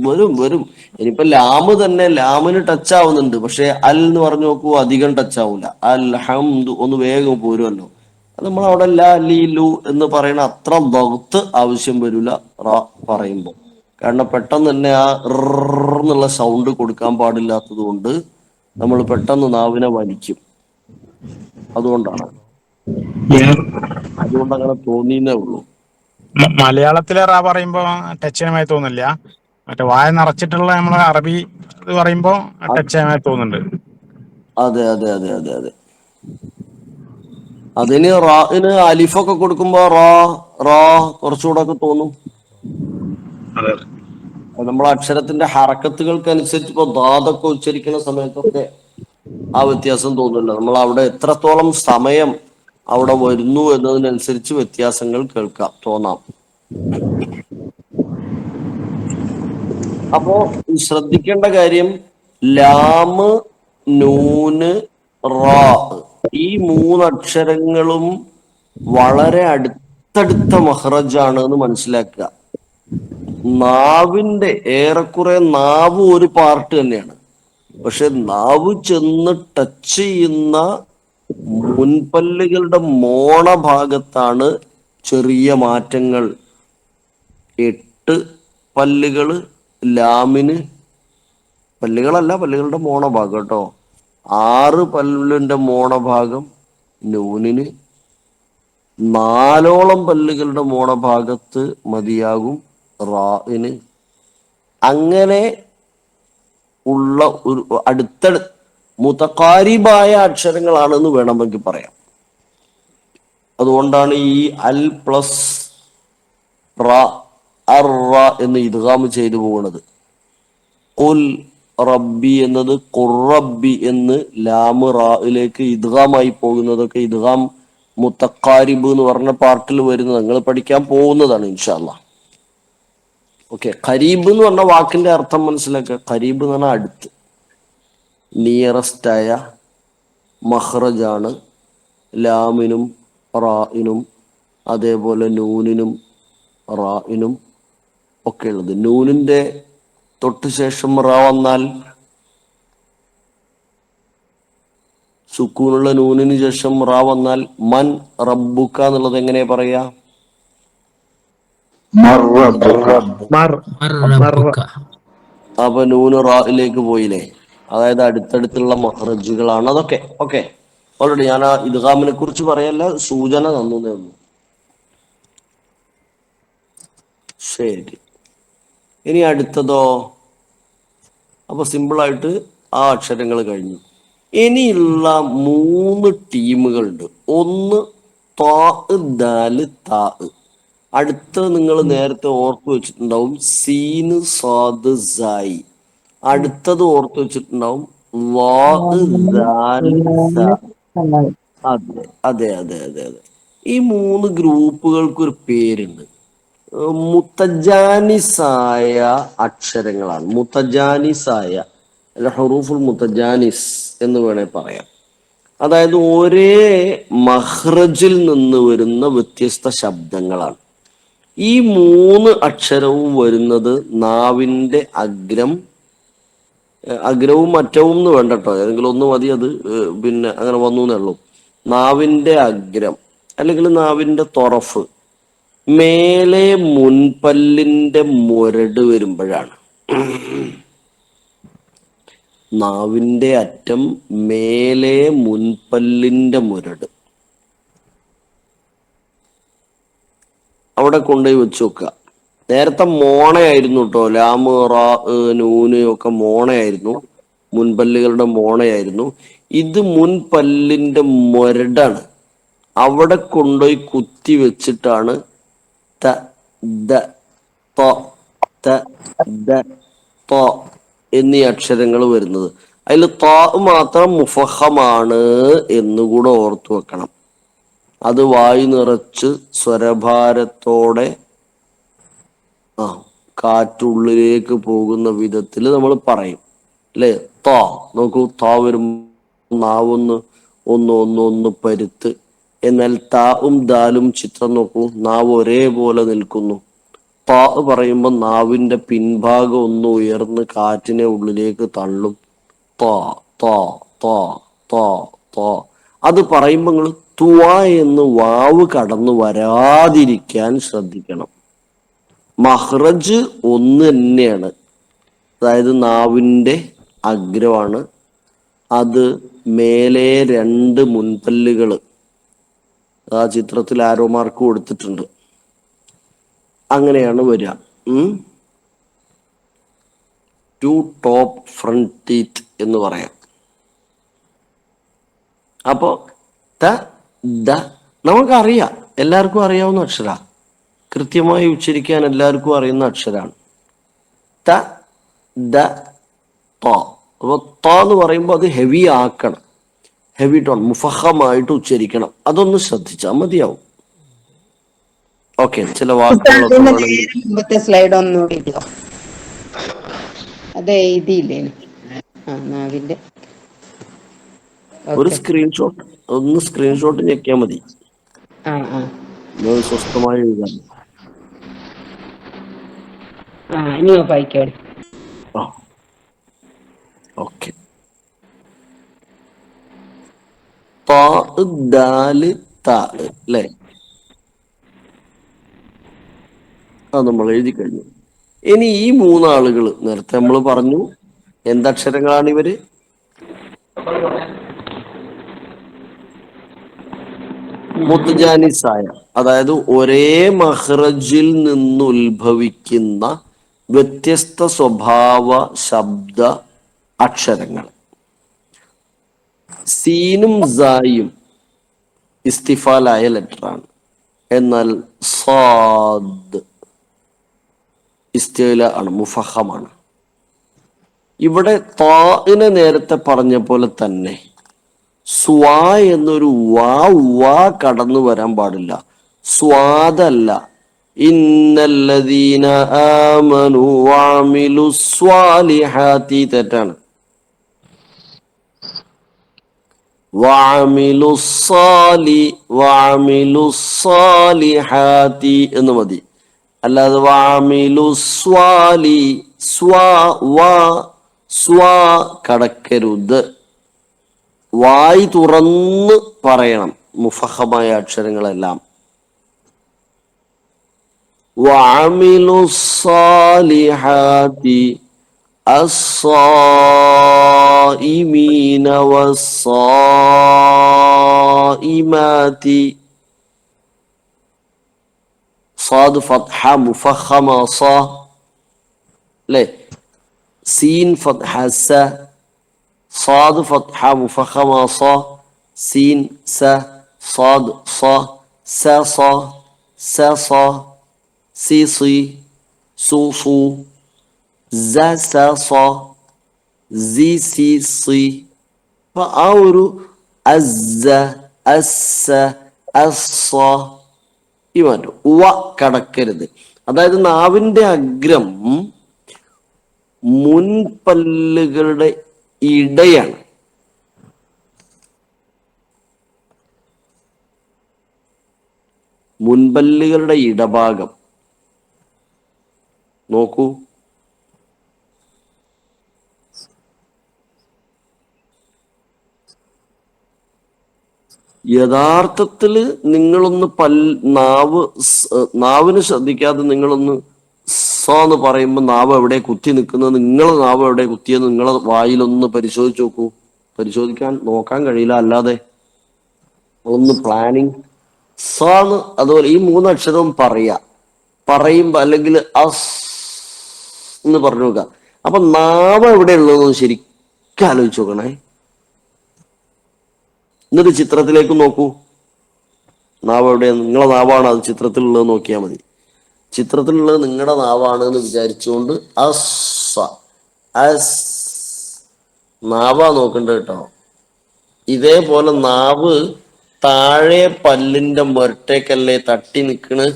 വരും വരും. ഇനിയിപ്പോ ലാമ് തന്നെ, ലാമിന് ടച്ച് ആവുന്നുണ്ട്. പക്ഷെ അൽ എന്ന് പറഞ്ഞു നോക്കൂ, അധികം ടച്ച് ആവൂല. അൽ ഹംദ് ഒന്ന് വേഗം പോരുമല്ലോ. അത് നമ്മൾ അവിടെ ലാ ലീ ലു എന്ന് പറയുന്ന അത്ര ദഗ്ത്ത് ആവശ്യം വരില്ല റ പറയുമ്പോൾ. കാരണം പെട്ടെന്ന് തന്നെ ആ എന്നുള്ള സൗണ്ട് കൊടുക്കാൻ പാടില്ലാത്തത് കൊണ്ട് നമ്മൾ പെട്ടെന്ന് നാവിനെ വലിക്കും. അതുകൊണ്ടാണ് അങ്ങനെ തോന്നിയെന്നേ ഉള്ളൂ. മലയാളത്തിലെ റാ പറയുമ്പോ ടച്ചിനുമായി തോന്നില്ല. മറ്റേ വായ നിറച്ചിട്ടുള്ള നമ്മളെ അറബി ഇത് പറയുമ്പോ ടച്ചായി തോന്നുന്നുണ്ട്. അതെ അതെ അതെ അതെ അതെ. അതിന് റാന് അലിഫൊക്കെ കൊടുക്കുമ്പോ റാ റാ കുറച്ചുകൂടെ ഒക്കെ തോന്നും. നമ്മൾ അക്ഷരത്തിന്റെ ഹറക്കത്തുകൾക്കനുസരിച്ച് ഇപ്പൊ ദാതൊക്കെ ഉച്ചരിക്കുന്ന സമയത്തൊക്കെ ആ വ്യത്യാസം തോന്നില്ല. നമ്മൾ അവിടെ എത്രത്തോളം സമയം അവിടെ വരുന്നു എന്നതിനനുസരിച്ച് വ്യത്യാസങ്ങൾ തോന്നാം. അപ്പോ ശ്രദ്ധിക്കേണ്ട കാര്യം ലാമ് നൂന് റാ ഈ 3 അക്ഷരങ്ങളും വളരെ അടുത്തടുത്ത മഹ്റജാണ് എന്ന് മനസ്സിലാക്കുക. നാവിന്റെ ഏറെക്കുറെ നാവ് ഒരു പാർട്ട് തന്നെയാണ്. പക്ഷെ നാവ് ചെന്ന് ടച്ച് ചെയ്യുന്ന മുൻപല്ലുകളുടെ മോണ ഭാഗത്താണ് ചെറിയ മാറ്റങ്ങൾ. 8 പല്ലുകള് ലാമിന്, പല്ലുകളുടെ മോണഭാഗം കേട്ടോ. 6 പല്ലിന്റെ മോണഭാഗം നൂനിന്, 4ഓളം പല്ലുകളുടെ മോണഭാഗത്ത് മതിയാകും റാഇന്. അങ്ങനെ ഉള്ള ഒരു മുതഖാരിബായ അക്ഷരങ്ങളാണെന്ന് വേണമെങ്കിൽ പറയാം. അതുകൊണ്ടാണ് ഈ അൽ പ്ലസ് റ അർ റ എന്ന് ഇദ്ഗാം ചെയ്തു പോകുന്നത്. ഖുൽ റബ്ബി എന്നത് ഖുർറബ്ബി എന്ന് ലാമ് റായിലേക്ക് ഇദ്ഗാമായി പോകുന്നതൊക്കെ ഇദ്ഗാം മുത്തഖാരിബ് എന്ന് പറഞ്ഞ പാർട്ടിൽ വരുന്നത് നിങ്ങൾ പഠിക്കാൻ പോകുന്നതാണ് ഇൻഷാ അല്ലാഹ്. ഓക്കെ, ഖരീബ് എന്ന് പറഞ്ഞ വാക്കിന്റെ അർത്ഥം മനസ്സിലാക്കുക. ഖരീബ് എന്ന് പറഞ്ഞാൽ അടുത്ത്, നിയറസ്റ്റ് ആയ മഹ്റജാണ് ലാമിനും റായിനും അതേപോലെ നൂനിനും റായിനും ഒക്കെ ഉള്ളത്. നൂനിന്റെ തൊട്ട് ശേഷം റ വന്നാൽ, സുക്കൂനുള്ള നൂനിന് ശേഷം റ വന്നാൽ മൻ റബ്ബുക എന്നുള്ളത് എങ്ങനെ പറയാ? അപ്പൊ നൂന് റായിലേക്ക് പോയില്ലേ? അതായത് അടുത്തടുത്തുള്ള മഹ്റജുകളാണ് അതൊക്കെ. ഓക്കെ, ഓൾറെഡി ഞാൻ ആ ഇദ്ഗാമിനെ കുറിച്ച് പറയല്ല, സൂചന തന്നേ ഉള്ളൂ. ശരി, ഇനി അടുത്തതോ? അപ്പൊ സിമ്പിളായിട്ട് ആ അക്ഷരങ്ങൾ കഴിഞ്ഞു. ഇനിയുള്ള 3 ടീമുകളുണ്ട്. ഒന്ന് താ ദാല് താ. അടുത്തത് നിങ്ങൾ നേരത്തെ ഓർത്തു വെച്ചിട്ടുണ്ടാവും സീന് സാദ് സായി. അടുത്തത് ഓർത്തു വെച്ചിട്ടുണ്ടാവും വാ ദാല് സാ. അതെ അതെ അതെ അതെ അതെ. ഈ 3 ഗ്രൂപ്പുകൾക്ക് ഒരു പേരുണ്ട്. മുത്തജാനിസായ അക്ഷരങ്ങളാണ്. മുത്തജാനിസായ അല്ല, ഹുറൂഫുൽ മുത്തജാനിസ് എന്ന് വേണേ പറയാം. അതായത് ഒരേ മഹ്റജിൽ നിന്ന് വരുന്ന വ്യത്യസ്ത ശബ്ദങ്ങളാണ്. ഈ 3 അക്ഷരവും വരുന്നത് നാവിന്റെ അഗ്രവും അറ്റവും എന്ന് വേണ്ട കേട്ടോ, ഏതെങ്കിലും ഒന്ന് മതി. അത് പിന്നെ അങ്ങനെ വന്നു എന്നേ ഉള്ളൂ. നാവിന്റെ അഗ്രം അല്ലെങ്കിൽ നാവിന്റെ തൊറഫ് മേലെ മുൻപല്ലിന്റെ മുരട് വരുമ്പോഴാണ്. നാവിന്റെ അറ്റം മേലെ മുൻപല്ലിന്റെ മുരട് അവിടെ കൊണ്ടുപോയി വെച്ച് നോക്കുക. നേരത്തെ മോണയായിരുന്നു കേട്ടോ, ലാമ് റാ നൂന് ഒക്കെ മോണയായിരുന്നു, മുൻപല്ലുകളുടെ മോണയായിരുന്നു. ഇത് മുൻപല്ലിന്റെ മുരടാണ്. അവിടെ കൊണ്ടുപോയി കുത്തി വെച്ചിട്ടാണ് ത ദ ത ത ദ ത എന്നീ അക്ഷരങ്ങൾ വരുന്നത്. അതിൽ ത മാത്രം മുഫഹമാണ് എന്നുകൂടെ ഓർത്തു വെക്കണം. അത് വായു നിറച്ച് സ്വരഭാരത്തോടെ കാറ്റുള്ളിലേക്ക് പോകുന്ന വിധത്തിൽ നമ്മൾ പറയും അല്ലേ? ത നോക്കൂ, ത വരും നാവൊന്ന് ഒന്ന് ഒന്ന് ഒന്ന് പരുത്ത്. എന്നാൽ താവും ദാലും ചിത്രം നോക്കൂ, നാവ് ഒരേപോലെ നിൽക്കുന്നു. ത പറയുമ്പോൾ നാവിന്റെ പിൻഭാഗം ഒന്ന് ഉയർന്ന് കാറ്റിനെ ഉള്ളിലേക്ക് തള്ളും. ത ത ത ത ത. അത് പറയുമ്പോൾ നിങ്ങൾ തുവ എന്ന് വാവ് കടന്നു വരാതിരിക്കാൻ ശ്രദ്ധിക്കണം. മഹ്റജ് ഒന്ന് തന്നെയാണ്, അതായത് നാവിന്റെ അഗ്രമാണ്. അത് മേലെ 2 മുൻപല്ലുകൾ ആ ചിത്രത്തിൽ ആരോ മാർക്ക് കൊടുത്തിട്ടുണ്ട്. അങ്ങനെയാണ് വരിക. 2 ടോപ്പ് ഫ്രണ്ട് ടീത്ത് എന്ന് പറയാം. അപ്പോ ത ദ നമുക്കറിയാം, എല്ലാവർക്കും അറിയാവുന്ന അക്ഷര, കൃത്യമായി ഉച്ചരിക്കാൻ എല്ലാവർക്കും അറിയുന്ന അക്ഷരാണ്. ത ദ ത. അപ്പൊ ത എന്ന് പറയുമ്പോൾ അത് ഹെവി ആക്കണം, ഹെവി ടോൺ, മുഫഹമായിട്ട് ഉച്ചരിക്കണം. അതൊന്ന് ശ്രദ്ധിച്ചാൽ മതിയാവും. ഓക്കെ, ചില വാക്കുകളൊക്കെ മുമ്പത്തെ സ്ലൈഡ് ഒന്നുകൂടി ഇടുക. അത് എഴുതിയില്ലേ നാവിന്റെ? ഒരു സ്ക്രീൻഷോട്ട്, ഒന്ന് സ്ക്രീൻഷോട്ട് ഞെക്കിയാൽ മതി. സ്വസ്ഥമായി എഴുതാൻ. ഇനി വായിക്കാം. ഓക്കെ, അല്ലേ? അത് നമ്മൾ എഴുതി കഴിഞ്ഞു. ഇനി ഈ 3 ആളുകൾ നേരത്തെ നമ്മൾ പറഞ്ഞു എന്തക്ഷരങ്ങളാണ് ഇവര്? മുത്തജാനിസായ, അതായത് ഒരേ മഹ്റജിൽ നിന്ന് ഉത്ഭവിക്കുന്ന വ്യത്യസ്ത സ്വഭാവ ശബ്ദ അക്ഷരങ്ങൾ. സീനും സായും ഇസ്തിഫാലായ ലെറ്ററാണ്. എന്നാൽ സാദ് ഇസ്തില ആണ്, മുഫഹമാണ്. ഇവിടെ താഇനെ നേരത്തെ പറഞ്ഞ പോലെ തന്നെ സ്വാ എന്നൊരു വാ കടന്നു വരാൻ പാടില്ല. സ്വാദല്ല. ഇന്നല്ലദീന ആമനു വഅമിലു സ്വാലിഹാത്തി തെറ്റാണ്. വഅമിലു സ്വാലിഹാത്തി എന്ന് മതി. അല്ലാതെ വഅമിലു സ്വാ കടക്കരുത്. വായി തുറന്ന് പറയണം മുഫഹമായ അക്ഷരങ്ങളെല്ലാം. വഅമിലു സ്സാലിഹാത്തി അസ്സായിമീന വസ്സായിമാതി. സാദ് ഫത്ഹ മുഫഹമ സ അല്ലേ? സീൻ ഫത്ഹ സ, സാദ് ഫത്ഹ മുഫഹമ സ, സീൻ സ, സാദ് സ, സ സ, സ സ, സി സി, സു സു, സ സ സ, സി സി സി. അപ്പൊ ആ ഒരു അസ്സ അസ്സ അസ്സ ഈ മാറ്റും. ഉവ കടക്കരുത്. അതായത് നാവിന്റെ അഗ്രം മുൻപല്ലുകളുടെ ഇടയാണ്. മുൻപല്ലുകളുടെ ഇടഭാഗം നോക്കൂ. യഥാർത്ഥത്തില് നിങ്ങളൊന്ന് നാവിന് ശ്രദ്ധിക്കാതെ നിങ്ങളൊന്ന് സ എന്ന് പറയുമ്പോൾ നാവ് എവിടെ കുത്തി നിൽക്കുന്നത്, നിങ്ങളെ നാവ് എവിടെ കുത്തിയെന്ന് നിങ്ങളെ വായിലൊന്ന് പരിശോധിച്ച് നോക്കൂ. നോക്കാൻ കഴിയില്ല. അല്ലാതെ ഒന്ന് പ്ലാനിങ് സാന്ന് അതുപോലെ ഈ മൂന്നക്ഷരവും പറയുമ്പോ അല്ലെങ്കിൽ അസ് എന്ന് പറഞ്ഞു നോക്കുക. അപ്പൊ നാവ് എവിടെ ഉള്ളതെന്ന് ശരിക്കും ആലോചിച്ച് നോക്കണേ. എന്നിട്ട് ചിത്രത്തിലേക്ക് നോക്കൂ. നാവ് എവിടെയാണ്? നിങ്ങളെ നാവാണ് അത് ചിത്രത്തിലുള്ളത് നോക്കിയാൽ മതി. ചിത്രത്തിലുള്ളത് നിങ്ങളുടെ നാവാണ് എന്ന് വിചാരിച്ചുകൊണ്ട് നാവാ നോക്കണ്ട കേട്ടോ. ഇതേപോലെ നാവ് താഴെ പല്ലിന്റെ മുരട്ടേക്കല്ലേ തട്ടി നിക്കണ്.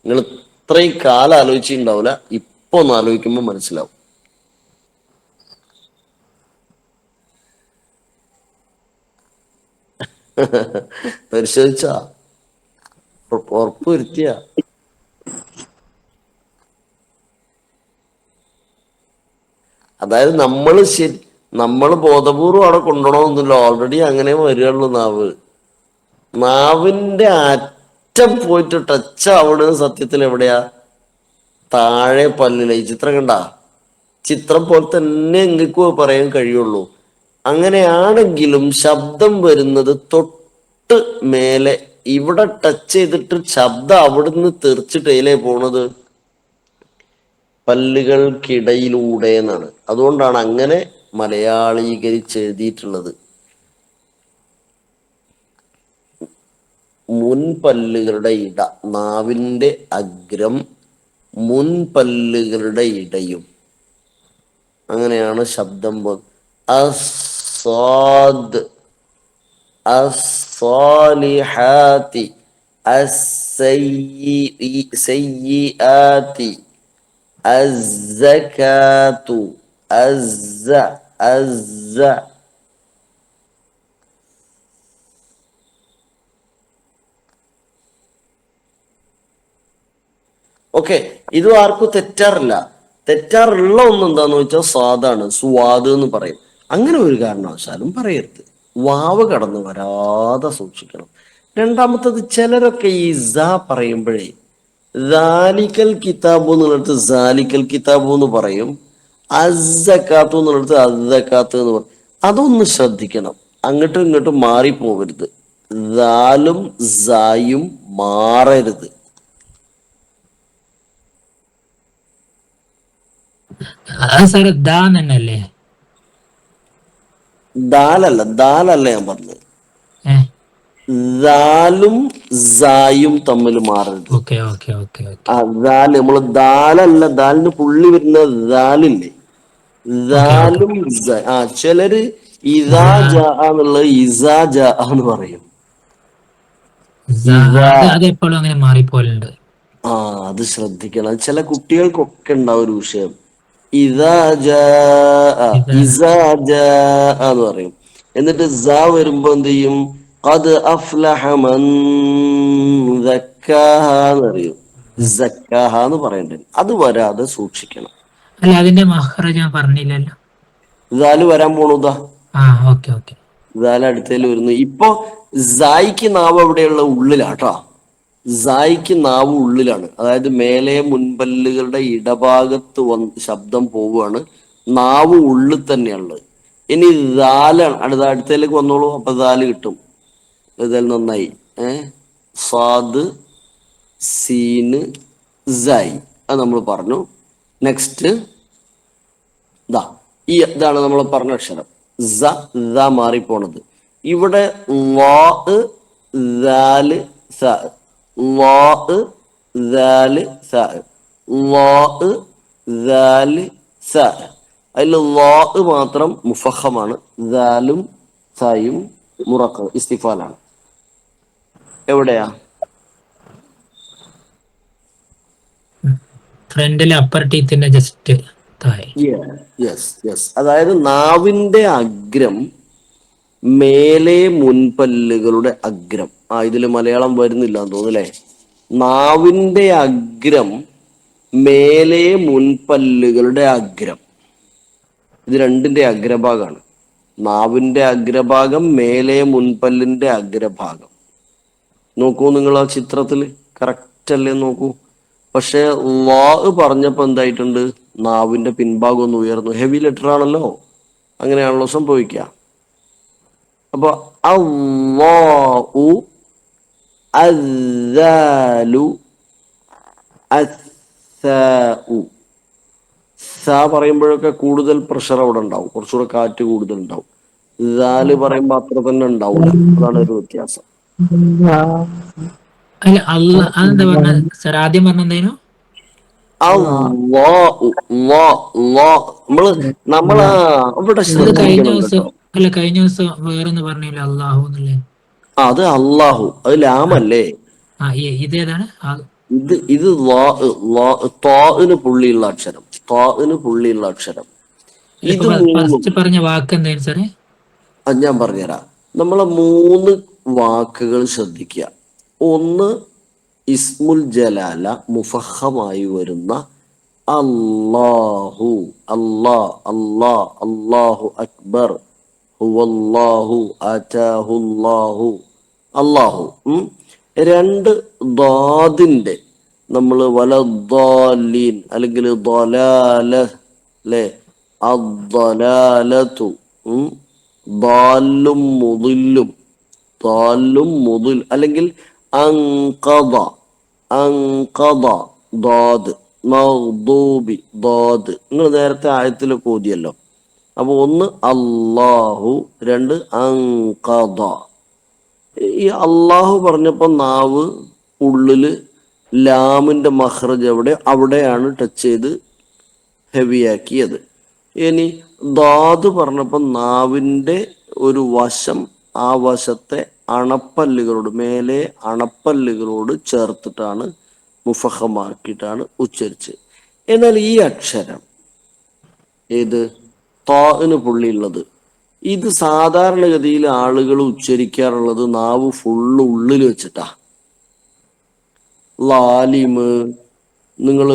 നിങ്ങൾ ഇത്രയും കാലം ആലോചിച്ചിട്ടുണ്ടാവില്ല, ഇപ്പൊ ഒന്ന് ആലോചിക്കുമ്പോൾ മനസ്സിലാവും. പരിശോധിച്ച ഉറപ്പ് വരുത്തിയ അതായത് നമ്മൾ ബോധപൂർവം അവിടെ കൊണ്ടുപോകണമെന്നില്ല. ഓൾറെഡി അങ്ങനെ വരികയുള്ളൂ. നാവിന്റെ അറ്റം പോയിട്ട് ടച്ച് അവിടെ സത്യത്തിൽ എവിടെയാ? താഴെ പല്ലില. ഈ ചിത്രം കണ്ട ചിത്രം പോലെ തന്നെ നിങ്ങൾക്ക് പറയാൻ കഴിയുള്ളൂ. അങ്ങനെയാണെങ്കിലും ശബ്ദം വരുന്നത് തൊട്ട് മേലെ ഇവിടെ ടച്ച് ചെയ്തിട്ട് ശബ്ദം അവിടുന്ന് തെറിച്ചിട്ട് എയിലേ പോണത്? പല്ലുകൾക്കിടയിലൂടെ എന്നാണ്. അതുകൊണ്ടാണ് അങ്ങനെ മലയാളീകരിച്ച് എഴുതിയിട്ടുള്ളത്. മുൻപല്ലുകളുടെ ഇട, നാവിന്റെ അഗ്രം മുൻപല്ലുകളുടെ ഇടയും. അങ്ങനെയാണ് ശബ്ദം അസ്സാദ് അസ്സാലിഹാത്തി അസ്സയ്യിആത്തി അസ്സകാതു അസ്സ. ഓക്കെ, ഇതും ആർക്കും തെറ്റാറില്ല. തെറ്റാറുള്ള ഒന്ന് എന്താന്ന് വെച്ചാൽ സ്വാദാണ്. സ്വാദ് എന്ന് പറയും. അങ്ങനെ ഒരു കാരണവശാലും പറയരുത്. വാവ് കടന്നു വരാതെ സൂക്ഷിക്കണം. രണ്ടാമത്തത്, ചിലരൊക്കെ ഈ പറയുമ്പോഴേ ദാലിക്കൽ കിതാബു എന്നുള്ളിടത്ത് സാലിക്കൽ കിതാബു എന്ന് പറയും, അസ്സക്കാത്തു എന്നുള്ളിടത്ത് അസ്സക്കാത്ത് എന്ന് പറയും. അതൊന്ന് ശ്രദ്ധിക്കണം. അങ്ങോട്ടും ഇങ്ങോട്ടും മാറിപ്പോകരുത്. ദാലും സായും മാറരുത്. ദാലല്ല ഞാൻ പറഞ്ഞത്. ദാലും സായും തമ്മിൽ മാറരുത്. ഓക്കെ ഓക്കെ ഓക്കെ ഓക്കെ ആ ദാല് നമ്മള് ദാലല്ല, ദാലിന് പുള്ളി വരുന്ന ദാലില്ലേ, ഓക്കെ ഓക്കെ. ദാലും ചിലര് ഇതാ ജാ എന്നുള്ളത് ഇസാ ജാ എന്ന് പറയും. ഇതാ അത് എപ്പോഴും അങ്ങനെ മാറിപ്പോലുണ്ട്. ആ അത് ശ്രദ്ധിക്കണം. ചില കുട്ടികൾക്കൊക്കെ ഉണ്ടാവും ഒരു വിഷയം. ഇതാ ജാ ഇത് ഇസാ ജാ എന്ന് പറയും. എന്നിട്ട് സ വരുമ്പോ എന്ത് ചെയ്യും? ഖദ് അഫ്ലഹ മൻ സക്കാഹ എന്ന് പറയും. സക്കാഹ എന്ന് പറയണ്ടേ, അത് വരാതെ സൂക്ഷിക്കണം. അല്ല, അതിന്റെ മഹ്റജ് ഞാൻ പറഞ്ഞില്ലല്ലോ. ദാല് വരാൻ പോണുതാ, ആ ഓക്കെ ഓക്കെ. ദാല് അടുത്തേൽ വരുന്നു. ഇപ്പൊ സായിക്ക് നാവ് എവിടെയുള്ള ഉള്ളിലാട്ടോ. സായിക്ക് നാവ് ഉള്ളിലാണ്, അതായത് മേലെ മുൻപല്ലുകളുടെ ഇടഭാഗത്ത് ശബ്ദം പോവുകയാണ്. നാവ് ഉള്ളിൽ തന്നെയാണുള്ളത്. ഇനി ദാലാണ് അടുത്തേക്ക് വന്നോളൂ. അപ്പൊ ദാല് കിട്ടും. ഇതെല്ലാം നന്നായി. സാദ് സീന് സായി അത് നമ്മൾ പറഞ്ഞു. നെക്സ്റ്റ് ഇതാണ് നമ്മൾ പറഞ്ഞ അക്ഷരം മാറിപ്പോണത്. ഇവിടെ അതിൽ മാത്രം മുഫഹമാണ്, ദാലും സായും മുറക്ക ഇസ്തിഫാലാണ്. എവിടെയാ? ഫ്രണ്ടിലെ അപ്പർ ടീത്തിന്റെ ജസ്റ്റ് താഴെ. യെസ് യെസ്, അതായത് നാവിന്റെ അഗ്രം മേലെ മുൻപല്ലുകളുടെ അഗ്രം. ഇതില് മലയാളം വരുന്നില്ല എന്ന് തോന്നുന്നു അല്ലേ? നാവിന്റെ അഗ്രം മേലെ മുൻപല്ലുകളുടെ അഗ്രം, ഇത് രണ്ടിന്റെ അഗ്രഭാഗമാണ്. നാവിന്റെ അഗ്രഭാഗം മേലെ മുൻപല്ലിന്റെ അഗ്രഭാഗം. നോക്കൂ നിങ്ങൾ ആ ചിത്രത്തിൽ കറക്റ്റ് അല്ലേ നോക്കൂ. പക്ഷെ പറഞ്ഞപ്പോ എന്തായിട്ടുണ്ട്? നാവിന്റെ പിൻഭാഗം ഒന്ന് ഉയർന്നു. ഹെവി ലെറ്റർ ആണല്ലോ, അങ്ങനെയാണല്ലോ സംഭവിക്കുക. അപ്പൊ അല്ലാഹു അസ്സാലു അസ്സാഉ. പറയുമ്പോഴൊക്കെ കൂടുതൽ പ്രഷർ അവിടെ ഉണ്ടാവും, കുറച്ചുകൂടെ കാറ്റ് കൂടുതൽ ഉണ്ടാവും. ദാല് പറയുമ്പോ അത്ര തന്നെ ഉണ്ടാവില്ല. അതാണ് ഒരു വ്യത്യാസം. അല്ല അതെന്താ പറഞ്ഞ സാർ? ആദ്യം പറഞ്ഞെന്തേനു? നമ്മള് ഇവിടെ അത് കഴിഞ്ഞ ശ്രദ്ധിക്കണം ദിവസം കേട്ടോ. കഴിഞ്ഞ ദിവസം വേറൊന്ന് പറഞ്ഞില്ല, അള്ളാഹു എന്നല്ലേ? അത് അള്ളാഹു, അത് ലാമല്ലേ? ഇതേതാണ്? ഇത് ത്വാഇന് പുള്ളിയുള്ള അക്ഷരം, ത്വാഇന് പുള്ളിയുള്ള അക്ഷരം. ഇത് മൂന്നും ഫസ്റ്റ് പറഞ്ഞ വാക്ക് എന്തായാലും സാറേ? അത് ഞാൻ പറഞ്ഞുതരാം. നമ്മളെ 3 വാക്കുകൾ ശ്രദ്ധിക്കുക. ഒന്ന് ഇസ്മുൽ ജലാല മുഫഹമായി വരുന്ന അല്ലാഹു, അല്ലാഹു അക്ബർ, ഹുവല്ലാഹു അതാഹുല്ലാഹു, അല്ലാഹു. 2 ദാദിന്റെ നമ്മൾ വലദ്ദാലീൻ അല്ലെങ്കിൽ ദലാല അല്ലേ, അദ്ദലാലതു, ദാലും മുദില്ലും, ദാലും മുദിൽ അല്ലെങ്കിൽ അൻഖദ, ദാദ്, മഗ്ദൂബി ദാദ്. നിങ്ങൾ നേരത്തെ ആയത്തിലൊക്കെ ഓതിയല്ലോ. അപ്പൊ ഒന്ന് അല്ലാഹു, 2 അൻഖദ. ഈ അള്ളാഹു പറഞ്ഞപ്പോ നാവ് ഉള്ളില് ലാമിന്റെ മഖ്റജ് അവിടെയാണ് ടച്ച് ചെയ്ത് ഹെവിയാക്കിയത്. ഇനി ദാദ് പറഞ്ഞപ്പോ നാവിന്റെ ഒരു വശം ആ വശത്തെ അണപ്പല്ലുകളോട് മേലെ അണപ്പല്ലുകളോട് ചേർത്തിട്ടാണ് മുഫഹമാക്കിയിട്ടാണ് ഉച്ചരിച്ചത്. എന്നാൽ ഈ അക്ഷരം ഏത് ത്വാഇന് പുള്ളിയുള്ളത്, ഇത് സാധാരണഗതിയിൽ ആളുകൾ ഉച്ചരിക്കാറുള്ളത് നാവ് ഫുള്ള് ഉള്ളിൽ വെച്ചിട്ടാ. ലാലിമ്, നിങ്ങൾ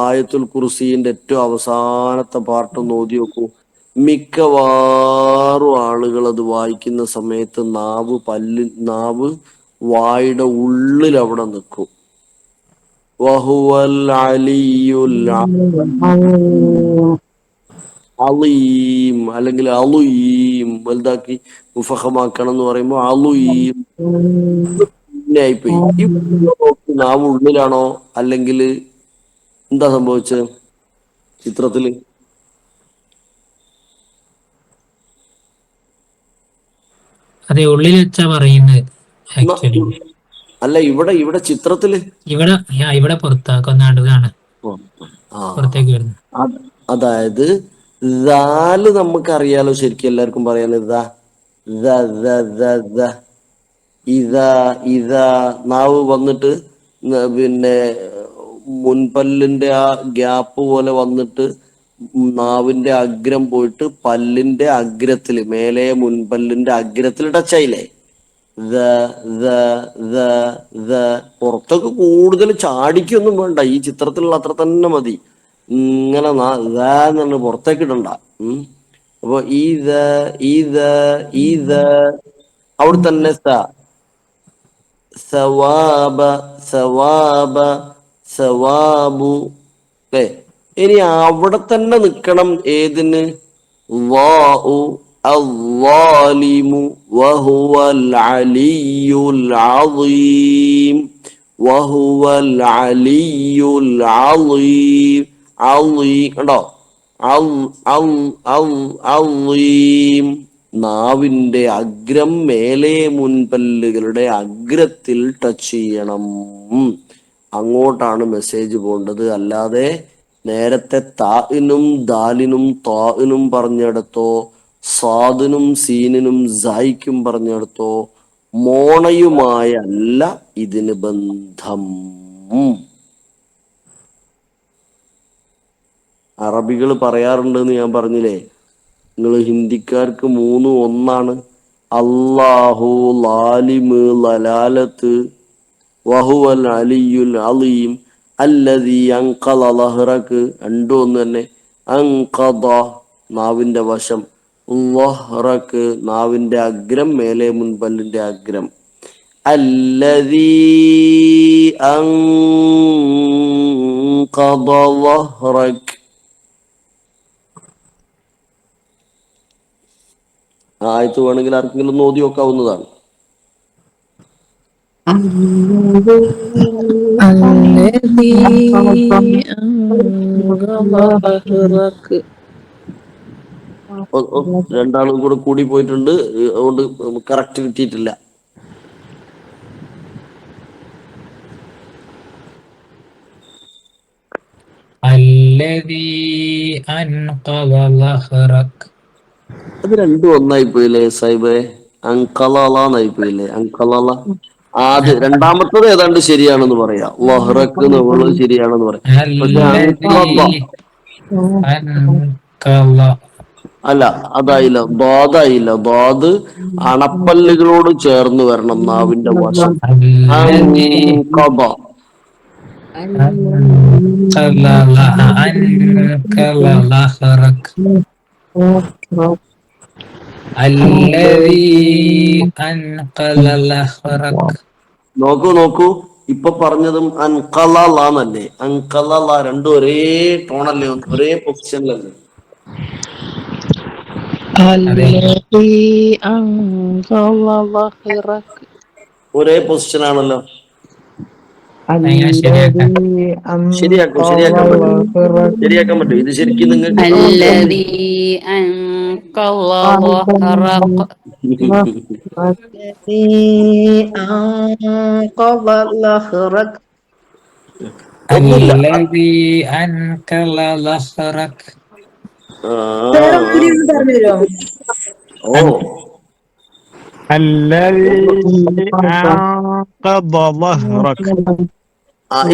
ആയത്തുൽ കുർസിന്റെ ഏറ്റവും അവസാനത്തെ പാർട്ട് നോക്കി നോക്കൂ. മിക്കവാറും ആളുകൾ അത് വായിക്കുന്ന സമയത്ത് നാവ് വായുടെ ഉള്ളിൽ അവിടെ നിൽക്കും. വഹുവൽ അലിയുൽ അലീം അല്ലെങ്കിൽ അലുയീം വലുതാക്കി മുഫഹമാക്കണം എന്ന് പറയുമ്പോൾ അലുയീം ആയിപ്പോയി. ഈ നാവ് ഉള്ളിലാണോ അല്ലെങ്കിൽ എന്താ സംഭവിച്ചത് ചിത്രത്തില്? അതെ, ഉള്ളിൽ വെച്ചാ പറയുന്നത് ന- ആക്ച്വലി. അല്ല, ഇവിടെ ചിത്രത്തില് ഇവിടെ പുറത്താ നടുകാണ് ആ പുറത്തേക്ക് വരുന്നത്. അത് അതായത് ദാല് നമുക്കറിയാലോ, ശരിക്കും എല്ലാവർക്കും പറയാൻ ഇതാ ദ ദ ദ ദ ഇതാ ഇതാ നാവ് വന്നിട്ട് പിന്നെ മുൻപല്ലിന്റെ ആ ഗ്യാപ്പ് പോലെ വന്നിട്ട് നാവിന്റെ അഗ്രം പോയിട്ട് പല്ലിന്റെ അഗ്രത്തില് മേലെ മുൻപല്ലിന്റെ അഗ്രത്തിൽ ടച്ച് ആയില്ലേ. ദ ദ ദ ദ പുറത്തൊക്കെ കൂടുതൽ ചാടിക്കൊന്നും വേണ്ട, ഈ ചിത്രത്തിലുള്ള അത്ര തന്നെ മതി. ഇങ്ങനെ എന്ന് പുറത്തേക്ക് ഇടണ്ട. അപ്പൊ ഈ അവിടെ തന്നെ സവാബ സവാബ സവാബു അല്ലേ. ഇനി അവിടെ തന്നെ നിൽക്കണം. ഏതിന്? വാഉ അൽവാലിമു വഹുവൽ അലിയുൽ അളീം വഹുവൽ അലിയുൽ അളീം. കണ്ടോ? അളീം. നാവിന്റെ അഗ്രം മേലെ മുൻപല്ലുകളുടെ അഗ്രത്തിൽ ടച്ച് ചെയ്യണം. അങ്ങോട്ടാണ് മെസ്സേജ് പോകേണ്ടത്. അല്ലാതെ നേരത്തെ താഇനും ദാലിനും താഇനും പറഞ്ഞെടുത്തോ, സാദിനും സീനിനും സായിക്കും പറഞ്ഞെടുത്തോ മോണയുമായല്ല ഇതിന് ബന്ധം. അറബികൾ പറയാറുണ്ടെന്ന് ഞാൻ പറഞ്ഞില്ലേ. നിങ്ങൾ ഹിന്ദിക്കാർക്ക് 3 ഒന്നാണ്. അല്ലാഹു ലാലിമ് ലലാലത്ത് വഹുവൽ അലിയുൽ അലീം അല്ലദീ അൻഖദ ലഹ്റക്ക് 2 ഒന്ന് തന്നെ. അൻഖദ നാവിന്റെ വശം, ലഹ്റക്ക് നാവിന്റെ അഗ്രം മേലെ മുൻപല്ലിന്റെ അഗ്രം. അല്ലദീ അൻഖദ ലഹ്റക്ക്. ആയത്ത് വേണമെങ്കിൽ ആർക്കെങ്കിലും ഓതി നോക്കാവുന്നതാണ്. രണ്ടാളും കൂടെ കൂടി പോയിട്ടുണ്ട്, അതുകൊണ്ട് കറക്റ്റ് കിട്ടിയിട്ടില്ല. അത് 2 ഒന്നായി പോയില്ലേ സാഹിബേ? അങ്കലാലാന്നായി പോയില്ലേ? അങ്കലാല. രണ്ടാമത്തത് ഏതാണ്ട് ശരിയാണെന്ന് പറയാം. ലഹ്റക്ക് എന്നുള്ളത് ശരിയാണെന്ന് പറയാം. പക്ഷെ അല്ല, അതായില്ല. ബാദായില്ല. ബാദ് അണപ്പല്ലുകളോട് ചേർന്ന് വരണം, നാവിന്റെ വശം. അങ്കബ. നോക്കൂ, ഇപ്പൊ പറഞ്ഞതും അൻകലന്നല്ലേ? അൻകല രണ്ടും ഒരേ ടോണല്ലേ, ഒരേ പൊസിഷനിലല്ലേ? ഒരേ പൊസിഷൻ ആണല്ലോ. ശരിയാക്കാൻ പറ്റും. ഇത് ശരിക്കും നിങ്ങൾക്ക് الذي أنقض ظهرك ഒന്നുമില്ല. ഓ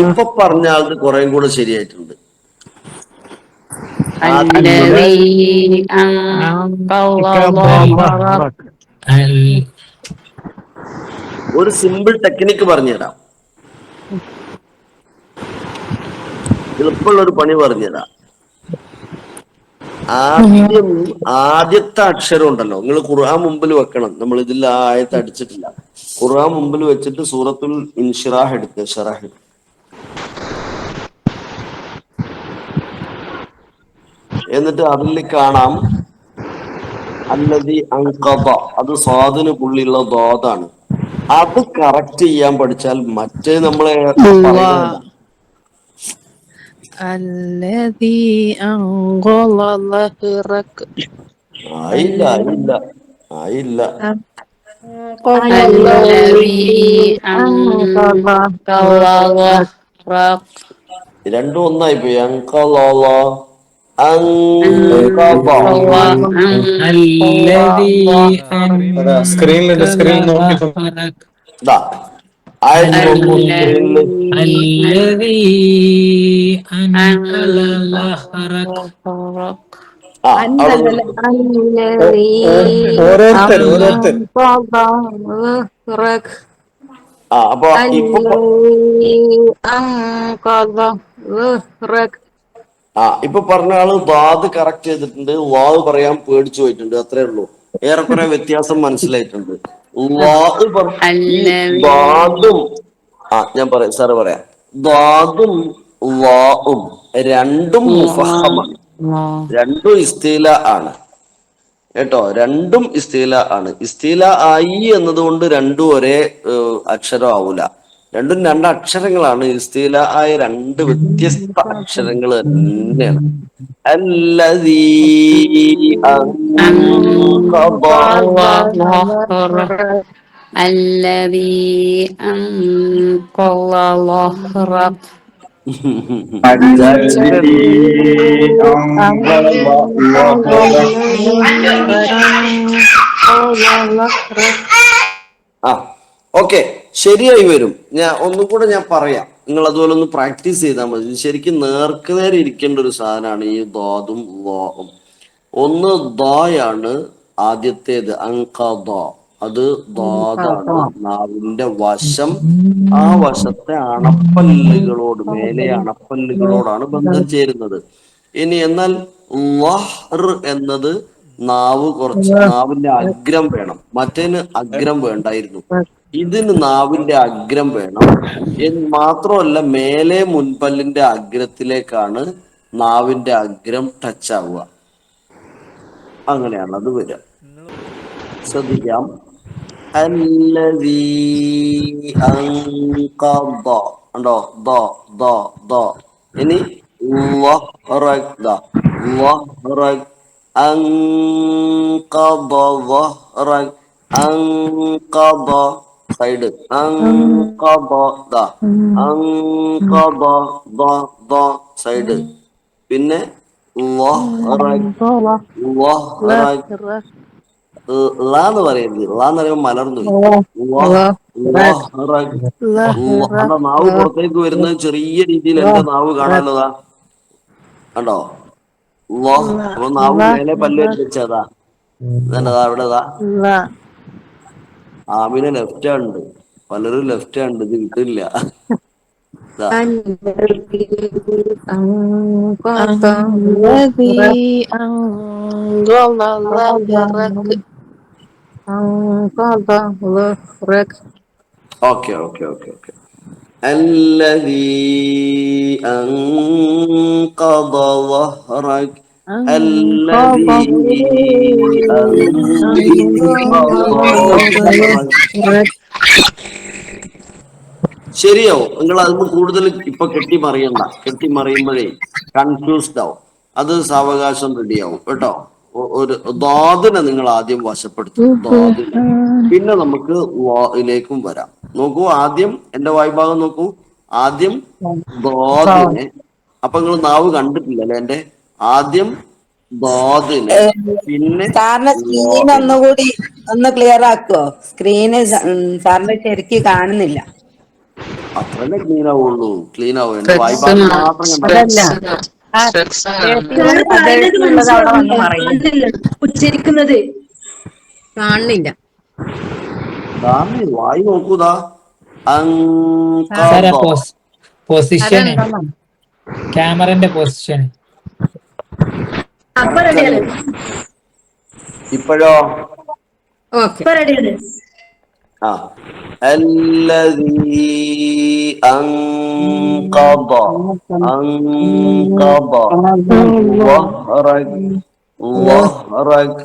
ഇപ്പൊ പറഞ്ഞ ആൾക്ക് കുറെ കൂടെ ശരിയായിട്ടുണ്ട്. الذي أنقض ظهرك. ഒരു സിമ്പിൾ ടെക്നിക്ക് പറഞ്ഞുതരാം, എളുപ്പമുള്ള ഒരു പണി പറഞ്ഞുതരാം. ആദ്യത്തെ അക്ഷരം ഉണ്ടല്ലോ, നിങ്ങൾ ഖുർആൻ മുമ്പിൽ വെക്കണം. നമ്മൾ ഇതിൽ ആ ആയത്ത് അടിച്ചിട്ടില്ല. ഖുർആൻ മുമ്പിൽ വെച്ചിട്ട് സൂറത്തുൽ ഇൻഷിറാഹ് എടുക്കുക. ഷറഹ്. എന്നിട്ട് അതിൽ കാണാം അല്ലദീ അൻഖദ. അത് സ്വാദിന് പുള്ളിയുള്ള ദാദാണ്. അത് കറക്റ്റ് ചെയ്യാൻ പഠിച്ചാൽ മറ്റേ നമ്മളെ പറയുന്നതല്ല. ആയില്ല. الذي أنقض ظهرك രണ്ടും ഒന്നായി പോയി. അങ്കല أنقض الذي സ്ക്രീനിലുണ്ട്, أنقض സ്ക്രീനിൽ നോക്കി ظهرك ആയിട്ട് നോക്കൂ സ്ക്രീനില്. الذي أنقض ظهرك ظهرك ആ അവിടെ الذي ഓരോരുത്തർ أنقض ظهرك അപ്പൊ ഇപ്പൊ الذي أنقض ظهرك ഇപ്പൊ പറഞ്ഞ ആള് ദാദ് കറക്റ്റ് ചെയ്തിട്ടുണ്ട്, വാവ് പറയാൻ പേടിച്ചു പോയിട്ടുണ്ട്. അത്രേ ഉള്ളൂ. ഏറെക്കുറെ വ്യത്യാസം മനസ്സിലായിട്ടുണ്ട്. വാവ് ഈ ദാദും ഞാൻ പറയാം, സാറ് പറയാം. ദാദും വാവും രണ്ടും മുഫഹമാണ്, രണ്ടും ഇസ്തീല ആണ് കേട്ടോ. രണ്ടും ഇസ്തീല ആണ്. ഇസ്തീല ആയി എന്നതുകൊണ്ട് രണ്ടും ഒരേ അക്ഷരം ആവൂല. രണ്ടും രണ്ട് അക്ഷരങ്ങളാണ്. ഇസ്തീല ആയ രണ്ട് വ്യത്യസ്ത അക്ഷരങ്ങൾ തന്നെയാണ്. അല്ലദീ അൻഖദ ظهرك الذي أنقض ظهرك ഓക്കെ, ശരിയായി വരും. ഞാൻ ഒന്നും കൂടെ ഞാൻ പറയാം, നിങ്ങൾ അതുപോലെ ഒന്ന് പ്രാക്ടീസ് ചെയ്താൽ മതി. ശരിക്കും നേർക്കുനേരെ ഇരിക്കേണ്ട ഒരു സാധനമാണ് ഈ ദാദും വാവും. ഒന്ന് ദായാണ് ആദ്യത്തേത്, അങ്കദ. അത് ദാദാണ്, നാവിന്റെ വശം. ആ വശത്തെ അണപ്പല്ലുകളോട്, മേലെ അണപ്പല്ലുകളോടാണ് ബന്ധം ചേരുന്നത്. ഇനി എന്നാൽ വഹ്ർ എന്നത് നാവ് കുറച്ച്, നാവിന്റെ അഗ്രം വേണം. മറ്റേന് അഗ്രം വേണ്ടായിരുന്നു. ഇതിന് നാവിന്റെ അഗ്രം വേണം. മാത്രമല്ല മേലെ മുൻപല്ലിന്റെ അഗ്രത്തിലേക്കാണ് നാവിന്റെ അഗ്രം ടച്ച് ആവുക. അങ്ങനെയാണ് അത് വരിക. ശ്രദ്ധിക്കാം. അല്ലദീ അൻഖദ ഉണ്ടോ? ദ. ഇനി വഹ്റക അൻഖദ വഹ്റക അൻഖദ സൈഡ് അൻഖദ അൻഖദ സൈഡ്. പിന്നെ എന്ന് പറയരുത്. എന്ന് പറയുമ്പോൾ മലർന്നു. നാവ് പുറത്തേക്ക് വരുന്നത് ചെറിയ രീതിയിൽ എന്റെ നാവ് കാണാനുള്ളതാ കണ്ടോ? അപ്പൊ നാവ് മേലെ പല്ല് വെച്ചതാ. ഇതെന്നതാ ഇവിടെതാ. ആമിനെ ലെഫ്റ്റ് ഹാൻഡ് ഉണ്ട്, പലരും ലെഫ്റ്റ് ഹാൻഡ്. ഇത് കിട്ടില്ല. ഓക്കെ. الذي أنقض ظهرك الذي ശരിയാവും. നിങ്ങൾ അതിന് കൂടുതൽ ഇപ്പൊ കെട്ടിമറിയണ്ട. കെട്ടിമറിയുമ്പോഴേ കൺഫ്യൂസ്ഡ് ആവും. അത് സാവകാശം റെഡിയാവും കേട്ടോ. ഒരു ദാദിനെ നിങ്ങൾ ആദ്യം വശപ്പെടുത്തും, ദാദിനെ. പിന്നെ നമുക്ക് വായിലേക്കും വരാം. നോക്കൂ, ആദ്യം എന്റെ വായ്ഭാഗം നോക്കൂ. ആദ്യം ദാദിനെ. അപ്പൊ നിങ്ങൾ നാവ് കണ്ടിട്ടില്ലല്ലേ എന്റെ? ആദ്യം ദാദിനെ, പിന്നെ സ്ക്രീൻ ഒന്നുകൂടി ഒന്ന് ക്ലിയർ ആക്കുവോ? സ്ക്രീന് സാറിന്റെ ശരിക്ക് കാണുന്നില്ല. അത്രല്ലേ ക്ലീൻ ആവുള്ളൂ. ക്ലീൻ ആവും. എന്റെ വായ്ഭാഗം മാത്രം ഉച്ചരിക്കുന്നത് കാണുന്നില്ല. വായി നോക്കൂതാ. Position, ക്യാമറന്റെ position. ഇപ്പോഴോ? ആ الذي أنقض ظهرك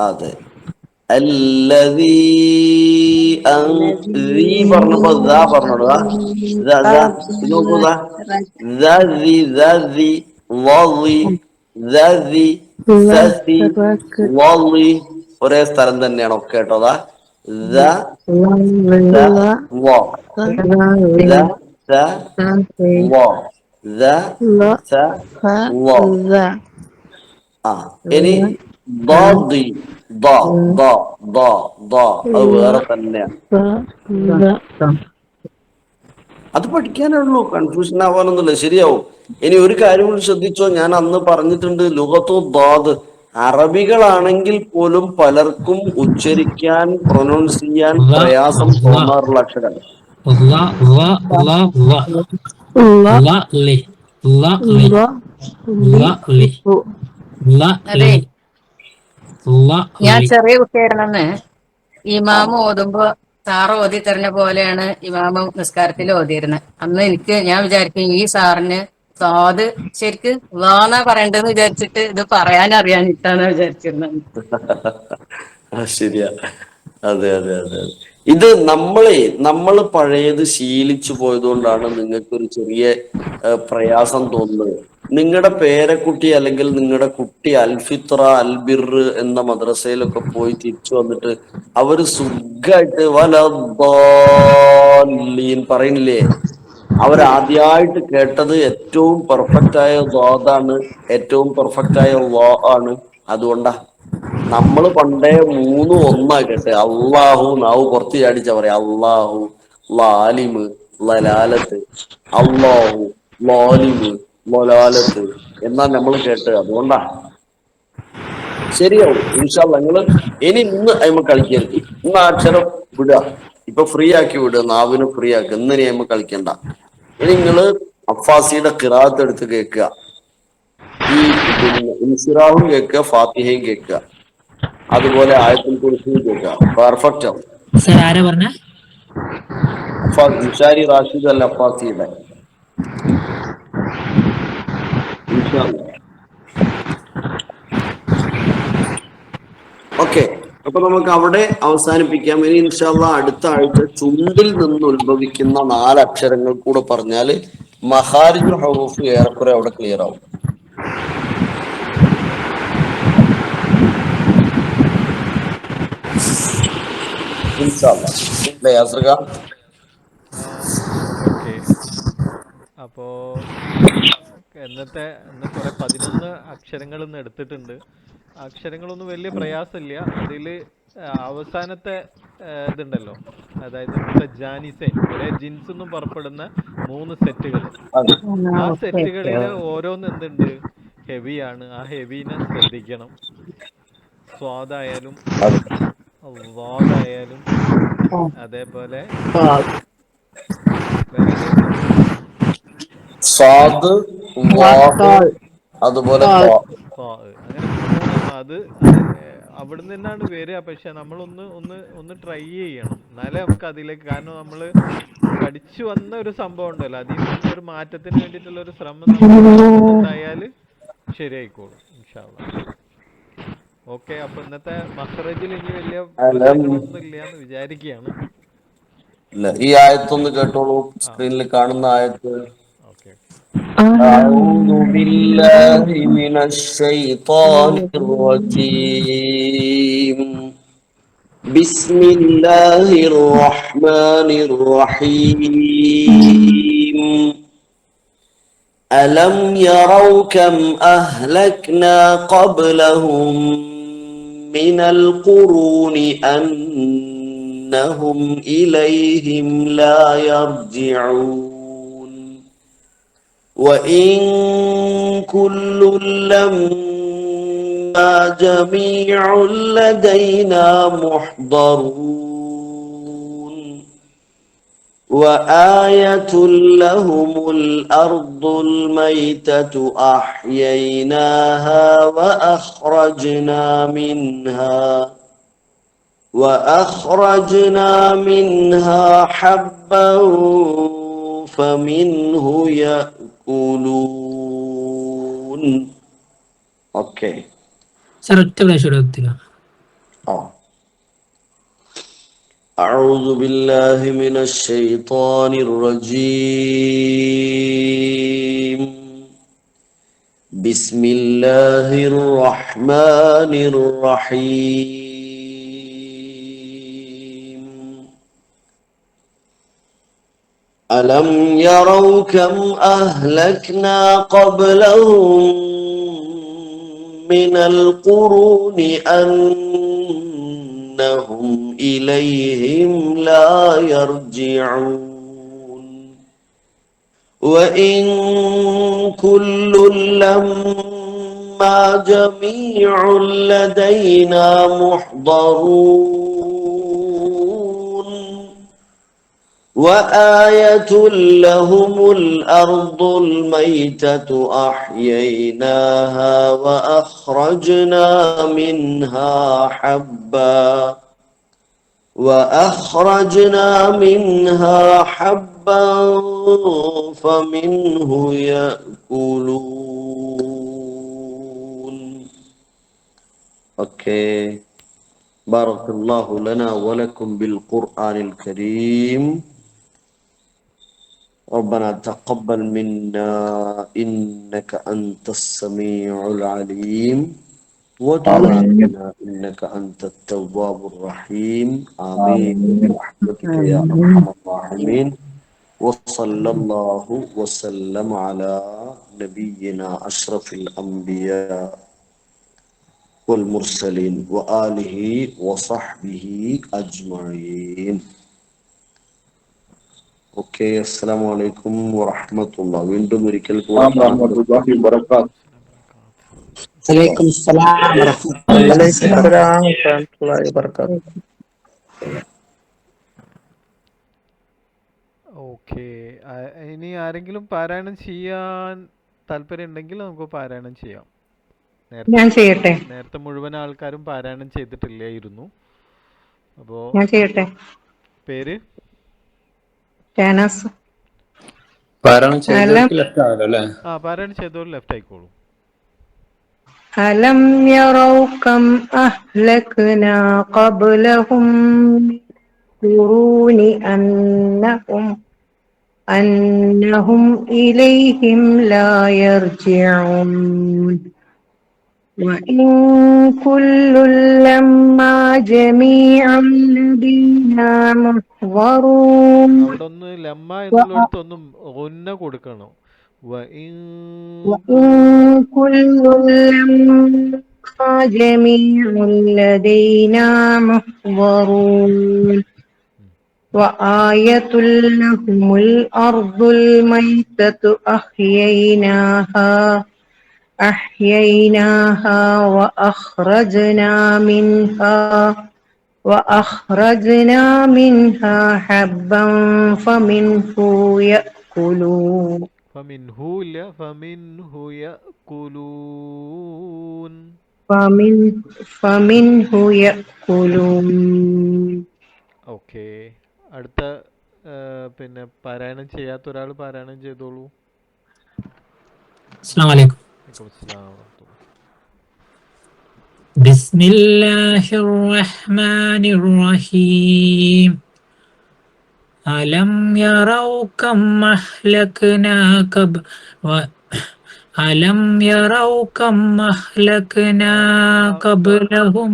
അതെ. الذي പറഞ്ഞപ്പോ പറഞ്ഞോളൂ. നോക്കൂതാ. ഒരേ സ്ഥലം തന്നെയാണ് ഒക്കെ കേട്ടോ. അതാ ദ ദ വ ദ ദ വ ദ സ വ. ആ ഇനി ضادي ض ض ض ض അത് വേറെ തന്നെയാണ്. അത് പഠിക്കാനുള്ളൂ, കൺഫ്യൂഷൻ ആവാനൊന്നുമില്ല, ശരിയാവും. ഇനി ഒരു കാര്യം കൂടി ശ്രദ്ധിച്ചോ, ഞാൻ അന്ന് പറഞ്ഞിട്ടുണ്ട് ലുഗത്തു ദ്വാദ്, അറബികളാണെങ്കിൽ പോലും പലർക്കും ഉച്ചരിക്കാൻ പ്രൊനൗൺസ് ചെയ്യാൻ പ്രയാസം തോന്നാറുള്ള അക്ഷരം. അതെ, ഞാൻ ചെറിയ കുട്ടിയായിരുന്നെന്ന് ഇമാമ് ഓതുമ്പോ സാറ് ഓതി തരുന്ന പോലെയാണ് ഇമാമ നിസ്കാരത്തിൽ ഓതിയിരുന്നത്. അന്ന് ഞാൻ വിചാരിക്കും ഈ സാറിന് സ്വാദ് ശരിക്ക് വാന്നാ പറയണ്ടെന്ന് വിചാരിച്ചിട്ട് ഇത് പറയാൻ അറിയാനിട്ടാണ് വിചാരിച്ചിരുന്നത്. ശരിയാ, അതെ അതെ അതെ അതെ. ഇത് നമ്മൾ പഴയത് ശീലിച്ചു പോയതുകൊണ്ടാണ് നിങ്ങൾക്ക് ഒരു ചെറിയ പ്രയാസം തോന്നുന്നത്. നിങ്ങളുടെ പേരക്കുട്ടി അല്ലെങ്കിൽ നിങ്ങളുടെ കുട്ടി അൽഫിത്ര അൽബിർ എന്ന മദ്രസയിലൊക്കെ പോയി തിരിച്ചു വന്നിട്ട് അവര് സുഖമായിട്ട് വലീൻ പറയുന്നില്ലേ? അവരാദ്യമായിട്ട് കേട്ടത് ഏറ്റവും പെർഫെക്റ്റ് ആയ ദ്വാദാണ്, ഏറ്റവും പെർഫെക്റ്റ് ആയ വാ ആണ്. അതുകൊണ്ടാ നമ്മൾ പണ്ടേ 3 1 കേട്ടെ. അള്ളാഹു നാവ് പുറത്ത് ചാടിച്ച പറയാം, അള്ളാഹു ലാലിമ് ലലാലത്ത്, അള്ളാഹു ലാലിമ് ലലാലത്ത് എന്നാ നമ്മൾ കേട്ട്. അതുകൊണ്ടാ ശരിയാവും ഇൻഷാ അല്ലാഹ്. നിങ്ങള് ഇന്ന് അയിമ കളിക്കരുത്. ഇന്ന് ആ അക്ഷരം വിടുക, ഇപ്പൊ ഫ്രീ ആക്കി വിടുക, നാവിന് ഫ്രീ ആക്കുക. ഇന്ന് ഇനി അയിമ കളിക്കണ്ട. ഇനി നിങ്ങള് അഫാസിയുടെ ഖിറാഅത്ത് എടുത്ത് കേൾക്കുക, ഈ പിന്നെ ഇൻസിറാഹും കേൾക്കുക, ഫാത്തിഹയും കേൾക്കുക, അതുപോലെ ആയത്തുൽ കുർസിയും കേൾക്കുക. പെർഫെക്റ്റ് ആവും. സർ ആരാ പറഞ്ഞ? ഇൻഷാരി റാഷിദ് അൽ അഫാസിയുടെ ഇൻഷാ അല്ലാഹ്. ഓക്കെ, അപ്പൊ നമുക്ക് അവിടെ അവസാനിപ്പിക്കാം. ഇനി ഇൻഷാ അല്ലാഹ് അടുത്ത ആഴ്ച ചുണ്ടിൽ നിന്ന് ഉത്ഭവിക്കുന്ന 4 അക്ഷരങ്ങൾ കൂടെ പറഞ്ഞാല് മഖാരിജുൽ ഹുറൂഫ് ഏറെക്കുറെ അവിടെ ക്ലിയർ ആവും. ഇൻഷാ അല്ലാഹ്. അല്ലേ യാസ്രിക? ഓക്കെ. അപ്പോൾ ഇന്ന് കുറേ 11 അക്ഷരങ്ങൾ ഇന്ന് എടുത്തിട്ടുണ്ട്. അക്ഷരങ്ങളൊന്നും വലിയ പ്രയാസമില്ല. അതിൽ അവസാനത്തെ ഇതുണ്ടല്ലോ, അതായത് മുത്തജാനിസൈൻ, ഒരേ ജിൻസ് എന്നും പുറപ്പെടുന്ന 3 സെറ്റുകൾ. ആ സെറ്റുകളിൽ ഓരോന്ന് എന്തുണ്ട്, ഹെവിയാണ്. ആ ഹെവിനെ ശ്രദ്ധിക്കണം. സ്വാദായാലും വാദായാലും അതേപോലെ വേറെ സാദ്, വാദ്, അതുപോലെ ത്വാ. അങ്ങനെ 3 അത് അവിടെ നിന്നാണ് വരിക. പക്ഷെ നമ്മളൊന്ന് ഒന്ന് ഒന്ന് ട്രൈ ചെയ്യണം, എന്നാലേ നമുക്ക് അതിലേക്ക്, കാരണം നമ്മൾ പഠിച്ചു വന്ന ഒരു സംഭവം ഉണ്ടല്ലോ, അതിൽ നിന്നൊരു മാറ്റത്തിന് വേണ്ടിയിട്ടുള്ള ഒരു ശ്രമം ഉണ്ടായാൽ ശരിയായിക്കോളും ഇൻഷാ അല്ലാഹ്. ഓക്കെ, അപ്പൊ ഇന്നത്തെ മഖ്റജിൽ ഇനി വലിയ പ്രശ്നങ്ങളൊന്നും ഇല്ല എന്ന് വിചാരിക്കുകയാണ്. ഈ ആയത്തൊന്ന് കേട്ടോളൂ, സ്ക്രീനിൽ കാണുന്ന ആയത്ത്. ഓക്കെ. أعوذ بالله من الشيطان الرجيم. بسم الله الرحمن الرحيم. ألم يروا كم أهلكنا قبلهم من القرون أنهم إليهم لا يرجعون وإن كل لما جميع لدينا محضرون وآية لهم الأرض الميتة أحييناها وأخرجنا منها حبا فمنه يأكلون. Okay. സർ ഒറ്റ പ്രാവശ്യം എടുത്തില്ല. أعوذ بالله من الشيطان الرجيم. بسم الله الرحمن الرحيم. ألم يروا كم أهلكنا قبلهم من القرون أنهم إليهم لا يرجعون وإن كل لما جميع لدينا محضرون وآية لهم الأرض الميتة أحييناها وأخرجنا حبا فمنه يأكلون. Okay. بارك الله لنا ولكم بالقرآن الكريم. ربنا تقبل منا إنك أنت السميع العليم وتب علينا إنك أنت التواب الرحيم. آمين برحمتك يا أرحم الراحمين. وصلى الله وسلم على نبينا أشرف الأنبياء والمرسلين وآله وصحبه أجمعين. ഓക്കെ, അസ്സലാമു അലൈക്കും വറഹ്മത്തുള്ളാഹി. വീണ്ടും ഒരിക്കൽ കൂടി വലൈക്കും സലാം വലൈക്കും സലാം വറഹ്മത്തുള്ളാഹി വബറകാതുഹു. ഓക്കെ, ഇനി ആരെങ്കിലും പാരായണം ചെയ്യാൻ താല്പര്യം ഉണ്ടെങ്കിൽ നമുക്ക് പാരായണം ചെയ്യാം. ഞാൻ ചെയ്യട്ടെ. നേരത്തെ മുഴുവൻ ആൾക്കാരും പാരായണം ചെയ്തിട്ടില്ലായിരുന്നു. അപ്പോ ഞാൻ ചെയ്യട്ടെ. പേര് ഷാനാസ്. പാരായണം ചെയ്തവർക്ക് ലെഫ്റ്റ് ആണല്ലോ അല്ലേ? പാരായണം ചെയ്തവർ ലെഫ്റ്റ് ആയിക്കോളൂ. അലം യറൗ കം അഹ്ലക്നാ ഖബ്ലഹും ഖുറൂനി അന്നഹും ഇലൈഹിം ലാ യർജിഊൻ وإن كل لما جميع لدينا محضرون. അവിടെ ഒന്ന് ലമ്മ എന്നുള്ളടത്ത് ഒന്നും ഒന്ന കൊടുക്കണം. وإن كل لما جميع لدينا محضرون وآية لهم الأرض الميتة أحييناها وأخرجنا منها حبا فمنه يأكلون. ഓക്കെ, അടുത്ത പിന്നെ പാരായണം ചെയ്യാത്ത ഒരാൾ പാരായണം ചെയ്തോളൂ. അസ്സലാമു അലൈക്കും. ബിസ്മില്ലാഹിർ റഹ്മാനിർ റഹീം. അലം യറൗ കം അഹ്ലക്നാ ഖബ്ലഹും.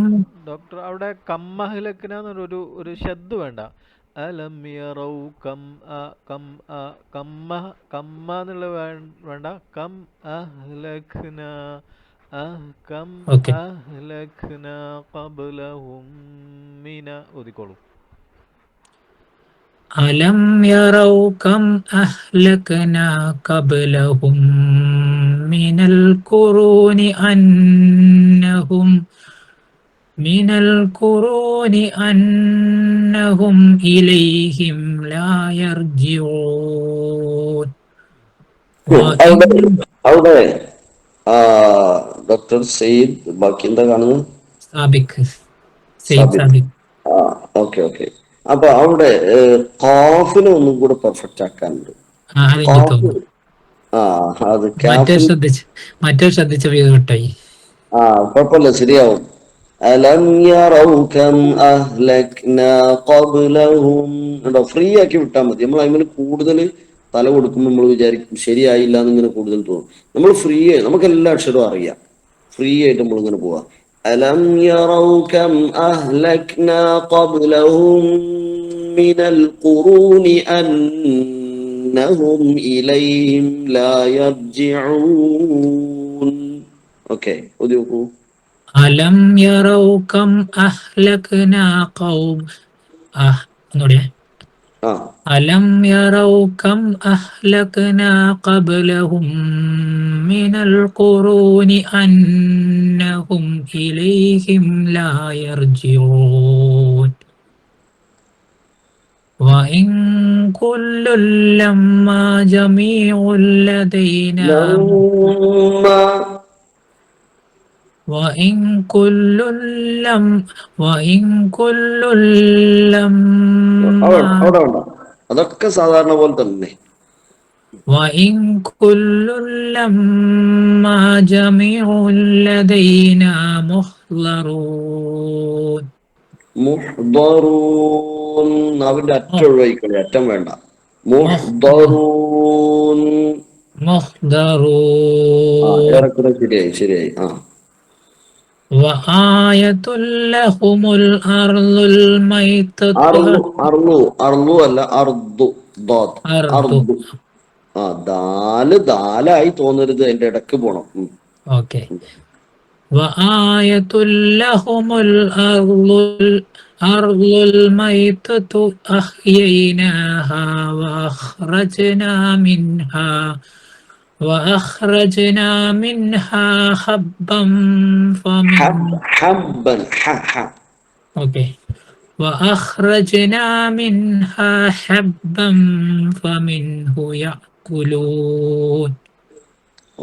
ഡോക്ടർ, അവിടെ കമ്മഹ്ലക്ന എന്നൊരു ഒരു ശബ്ദ വേണ്ട. അലം യറൗ കമ്മ എന്നുള്ള വേണ്ട. കം അഹ്ലക്ന ഖബ്ലഹും മിന ഓതിക്കോളൂ. അലം യറൗ കം അഹ്ലക്നാ ഖബ്ലഹും മിനൽ ഖുറൂനി അന്നഹും ഇലൈഹിം ലാ യർജിഊൻ. അവിടെ ഡോക്ടർ സയ്യിദ്, ബാക്കി എന്താ കാണുന്നത്? ഓക്കെ. അപ്പൊ അവിടെ ഖാഫിനെ ഒന്നും കൂടെ പെർഫെക്റ്റ് ആക്കാനുണ്ട്. മറ്റേ ശ്രദ്ധിച്ച കിട്ടായി. കുഴപ്പമില്ല, ശരിയാവും. അലം യറൗ കം അഹ്ലക്നാ ഖബ്ലഹും. ഫ്രീ ആക്കി വിട്ടാൽ മതി. നമ്മൾ അതിന് കൂടുതൽ തല കൊടുക്കുമ്പോൾ നമ്മൾ വിചാരിക്കും ശരിയായില്ല എന്നിങ്ങനെ കൂടുതൽ തോന്നും. നമ്മൾ ഫ്രീ ആയി, നമുക്ക് എല്ലാ അക്ഷരവും അറിയാം. ഫ്രീ ആയിട്ട് നമ്മളിങ്ങനെ പോവാം. അലം യറൗ കം അഹ്ലക്നാ ഖബ്ലഹും മിനൽ ഖുറൂനി أنهم إليهم لا يرجعون. ഓക്കെ, ഒതുക്കൂ. അലം യറൗ കം അഹ്ലക്നാ ഖൗം ഒന്നുകൂടെ. ആ അലം യറൗ കം അഹ്ലക്നാ ഖബ്ലഹും മിനൽ ഖുറൂനി അന്നഹും ഇലൈഹിം ലാ യർജിഊൻ വഇൻ കുല്ലുൻ ലമ്മാ ജമീഉൻ ലദൈനാ ലമ്മാ وإن كل لما അവിടെ വേണ്ട, അതൊക്കെ സാധാരണ പോലെ തന്നെ. وإن كل لما جميع لدينا محضرون മുഹ്ദറൂൻ, അവന്റെ അറ്റം ഒഴിവായിക്കളി, അറ്റം വേണ്ട. മുഹ്ദറൂൻ. ഏറെക്കുറെ ശരിയായി. ആ وآية لهم الأرض الميتة അർളു അല്ല, അർദു. അർദു. ആ ദാലായി തോന്നരുത്, അതിന്റെ ഇടക്ക് പോണം. ഓക്കെ. وآية لهم الأرض الميتة أحييناها وأخرجنا منها حبا فمنه يأكلون.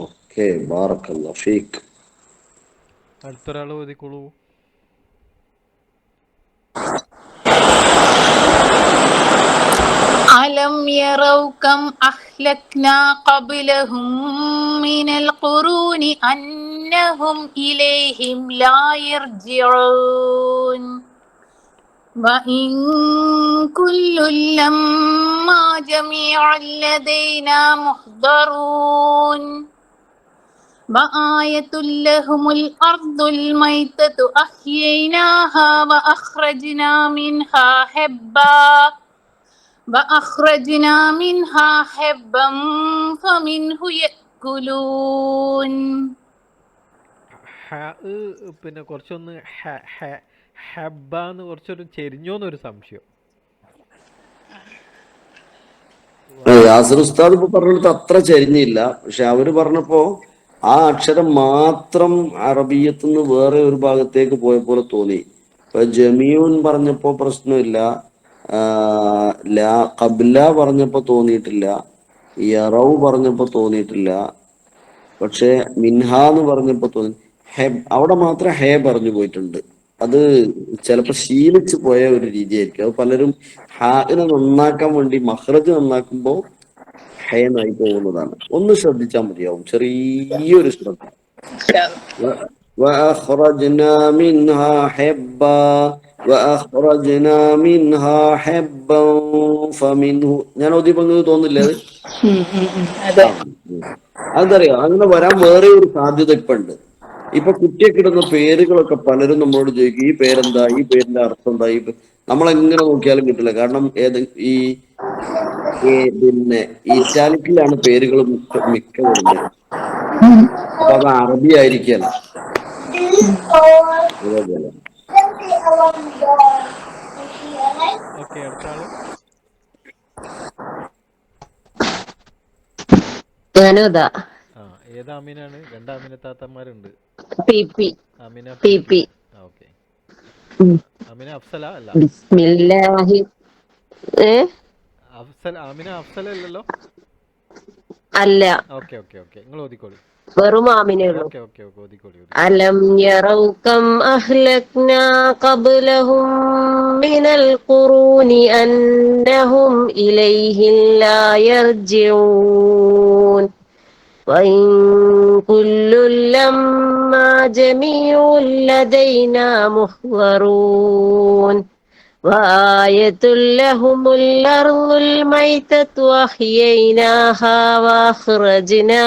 ഓക്കെ, ബാറക്കല്ലാഹു ഫീക്. അടുത്തൊരാൾ ഓതിക്കോളൂ. ألم يروا كم أهلكنا قبلهم من القرون أنهم إليهم لا يرجعون وإن كل لما جميع لدينا محضرون وآية لهم الأرض الميتة أحييناها وأخرجنا منها حبا فمنه يأكلون. പിന്നെ കുറച്ചൊന്ന് ഹബ്ബാന്ന് കുറച്ചൊരു ചെരിഞ്ഞോന്നൊരു സംശയം. യാസിർ ഉസ്താദ് ഇപ്പൊ പറഞ്ഞിടത്ത് അത്ര ചരിഞ്ഞില്ല, പക്ഷെ അവര് പറഞ്ഞപ്പോ ആ അക്ഷരം മാത്രം അറബിയത്തുനിന്ന് വേറെ ഒരു ഭാഗത്തേക്ക് പോയ പോലെ തോന്നി. ഇപ്പൊ ജമീഉൻ പറഞ്ഞപ്പോ പ്രശ്നമില്ല, ഖബ്ല പറഞ്ഞപ്പോ തോന്നിയിട്ടില്ല, യറൗ പറഞ്ഞപ്പോ തോന്നിയിട്ടില്ല, പക്ഷെ മിൻഹ എന്ന് പറഞ്ഞപ്പോ തോന്നി. അവിടെ മാത്രം ഹേ പറഞ്ഞു പോയിട്ടുണ്ട്. അത് ചിലപ്പോ ശീലിച്ചു പോയ ഒരു രീതിയായിരിക്കും. അത് പലരും ഹാഇനെ നന്നാക്കാൻ വേണ്ടി മഹ്റജ് നന്നാക്കുമ്പോ ഹേനായി പോകുന്നതാണ്. ഒന്ന് ശ്രദ്ധിച്ചാൽ മതിയാവും, ചെറിയൊരു ശ്രദ്ധ. وأخرجنا منها حبا فمنه. ഞാൻ ഓതിപ്പോ തോന്നില്ലേ അത്? അതറിയാം, അങ്ങനെ വരാൻ വേറെ ഒരു സാധ്യത ഇപ്പൊ ഉണ്ട്. ഇപ്പൊ കുട്ടിയൊക്കെ ഇടുന്ന പേരുകളൊക്കെ പലരും നമ്മളോട് ചോദിക്കും, ഈ പേരെന്താ, ഈ പേരിന്റെ അർത്ഥം എന്താ, നമ്മളെങ്ങനെ നോക്കിയാലും കിട്ടില്ല. കാരണം പിന്നെ ഇറ്റാലിക്കിലാണ് പേരുകൾ മിക്ക വരുന്നത്. അപ്പൊ അത് അറബി ആയിരിക്കല്ല. ഏത് ആമീനാണ്? രണ്ട് ആമീന താത്തമാരുണ്ട്. ഓക്കെ. ആമിന അഫ്സല അല്ല? ആമിന അഫ്സല അല്ലല്ലോ? അല്ല, ഓക്കെ. നിങ്ങൾ ഓതിക്കോളി. വെറും ആമിനേ ഉള്ളൂ. ഓതിക്കോളി. അലം യറൗ കം അഹ്ലക്നാ ഖബ്ലഹും മിനൽ ഖുറൂനി അന്നഹും ഇലൈഹി ലാ യർജിഊൻ വഇൻ കുല്ലുൻ ലമ്മാ ജമീഉൻ ലദൈനാ മുഹ്ദറൂൻ وآية لهم الأرض الميتة أحييناها وأخرجنا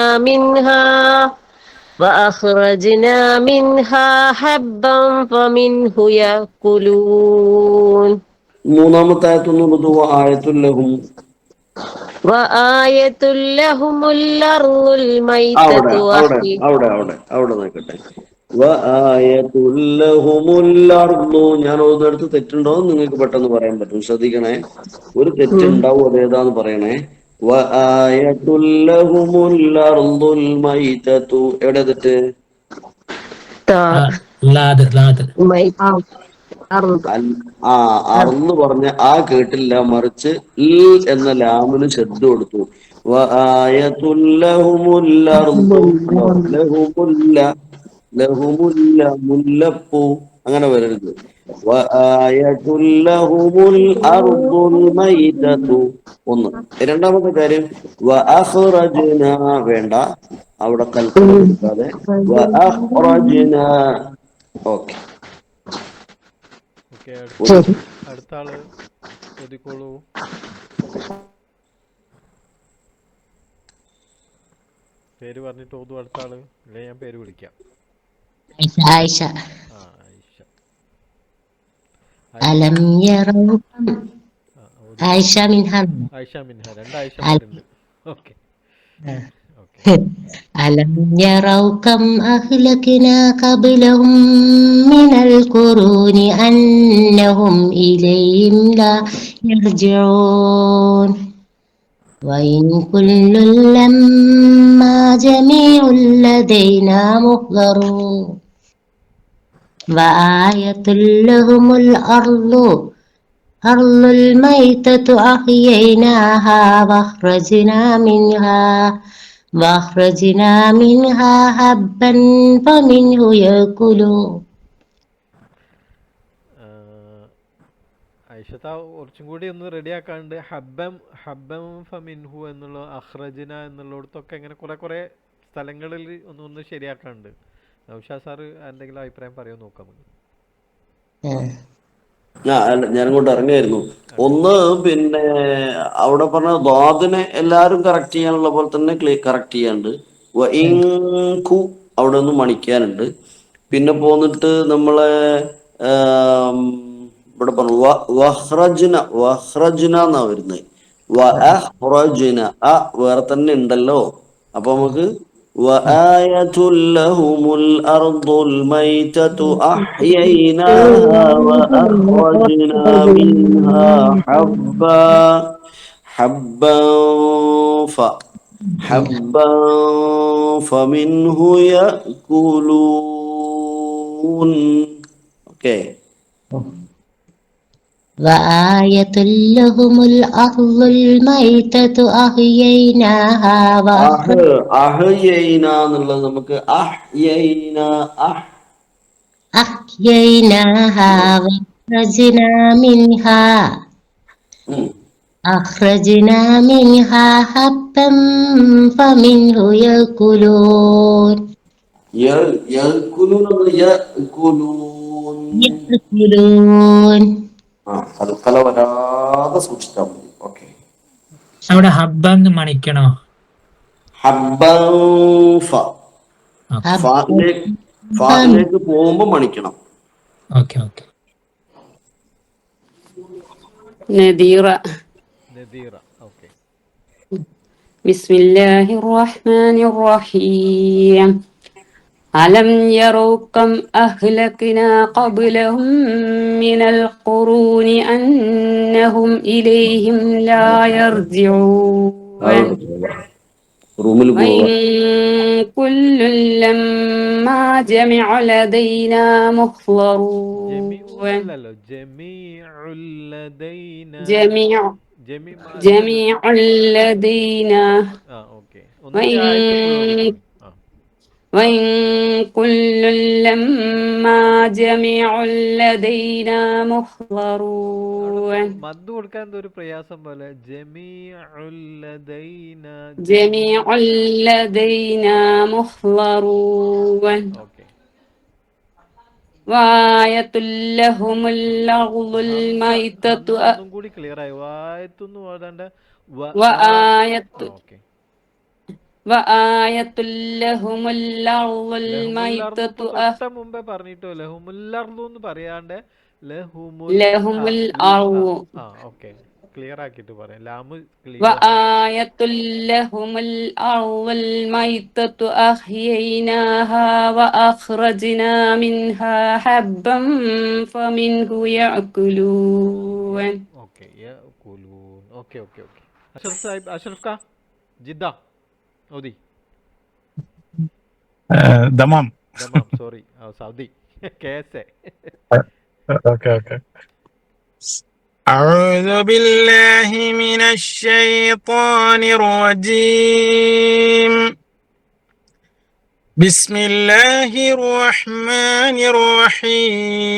منها حبا فمنه يأكلون. മൂന്നാമത്തെ ആയത്തൊന്നുള്ളത് ആയത്തുൽ ലഹും. അവിടെ അവിടെ അവിടെ അവിടെ അവിടെ നിൽക്കട്ടെ. ഞാൻ ഓരോന്നിടത്ത് തെറ്റുണ്ടോ എന്ന് നിങ്ങൾക്ക് പെട്ടെന്ന് പറയാൻ പറ്റും. ശ്രദ്ധിക്കണേ, ഒരു തെറ്റുണ്ടാവും, അതേതാന്ന് പറയണേ. എവിടെ തെറ്റ്? അറന്ന് പറഞ്ഞ ആ കേട്ടില്ല, മറിച്ച് എന്ന ലാമിന് ശബ്ദം കൊടുത്തു. മുല്ലപ്പൂ അങ്ങനെ വരരുത്. ഒന്ന്. രണ്ടാമത്തെ കാര്യം വേണ്ട, അവിടെ കൽപ്പന കൊടുക്കാതെ ഓക്കെ. അടുത്ത ആള് ചോദിക്കോളൂ. പേര് പറഞ്ഞിട്ട് ഓതു അടുത്ത ആള്, അല്ലെ ഞാൻ പേര് വിളിക്കാം. ആയിഷ. ആയിഷ. അലം യറൗ ആയിഷ മിൻഹ. ആയിഷ മിൻഹ, രണ്ട് ആയിഷമാരുണ്ട്. ഓക്കെ. ألم يروا كم أهلكنا قبلهم من القرون أنهم إليهم لا يرجعون وإن كل لما جميع لدينا محضرون وآية لهم الأرض الميتة أحييناها وأخرجنا منها حبا فمنه يأكلون. ഐഷത്ത കുറച്ചും കൂടി ഒന്ന് റെഡിയാക്കാണ്ട്. ഹബ്ബം ഫമിൻഹു എന്നുള്ള അഖ്റജ്ന എന്നുള്ളിടത്തൊക്കെ ഇങ്ങനെ കുറെ സ്ഥലങ്ങളിൽ ഒന്ന് ശരിയാക്കാണ്ട്. നൗഷാദ് സാറ് എന്തെങ്കിലും അഭിപ്രായം പറയുമോ നോക്കാം. ഞാൻ ഇങ്ങോട്ട് ഇറങ്ങിയായിരുന്നു. ഒന്ന്, പിന്നെ അവിടെ പറഞ്ഞ ദ്വാദിനെ എല്ലാരും കറക്റ്റ് ചെയ്യാനുള്ള പോലെ തന്നെ കറക്റ്റ് ചെയ്യാണ്ട്. അവിടെ ഒന്ന് മണിക്കാനുണ്ട്. പിന്നെ പോന്നിട്ട് നമ്മളെ ഇവിടെ പറഞ്ഞു വഹ്റജ്ന എന്നാ വരുന്നത്. വേറെ തന്നെ ഉണ്ടല്ലോ. അപ്പൊ നമുക്ക് وآية لهم الأرض الميتة أحييناها وأخرجنا منها حبا فمنه يأكلون. Okay. وآية لهم الأرض الميتة أحييناها എന്നുള്ളത് നമുക്ക് أحييناها أخرجنا منها حبا فمنه يأكلون. വരാതെ സൂക്ഷിച്ചാൽ മതി. ഓക്കെ. അവിടെ ഹബ്ബന്ന് മണിക്കണോ? ഫായിലേക്ക് പോകുമ്പോ മണിക്കണം. ഓക്കെ. നദീറ. ഓക്കെ. ബിസ്മില്ലാഹിർ റഹ്മാനിർ റഹീം. ألم يروا كم أهلكنا قبلهم من القرون أنهم إليهم لا يرجعون وإن كل لما جمع لدينا محضرون جميع لدينا وإن كل لما جميع لدينا محضرون. മദ്ദ് കൊടുക്കാൻ ഒരു പ്രയാസം പോലെ. جميع لدينا محضرون وآية لهم الأرض الميتة. ഒന്നും കൂടി ക്ലിയർ ആയി. വായത്തൊന്നും ഓടാണ്ട്. മുമ്പേ പറഞ്ഞിട്ടോ ലഹുമുൽ അർളു എന്ന് പറയാണ്ട് ലഹുമുൽ അർളു. ഓക്കേ. ക്ലിയർ ആക്കിയിട്ട് പറയാം. ലാമ് clear. وآية لهم الأرض الميتة أحييناها وأخرجنا منها حبا فمنه يأكلون. Okay okay okay okay. Ashraf Sahib, Ashraf ക Jeddah Saudi Dammam. Dammam, sorry Saudi KSA. اوكي. أعوذ بالله من الشيطان الرجيم. بسم الله الرحمن الرحيم.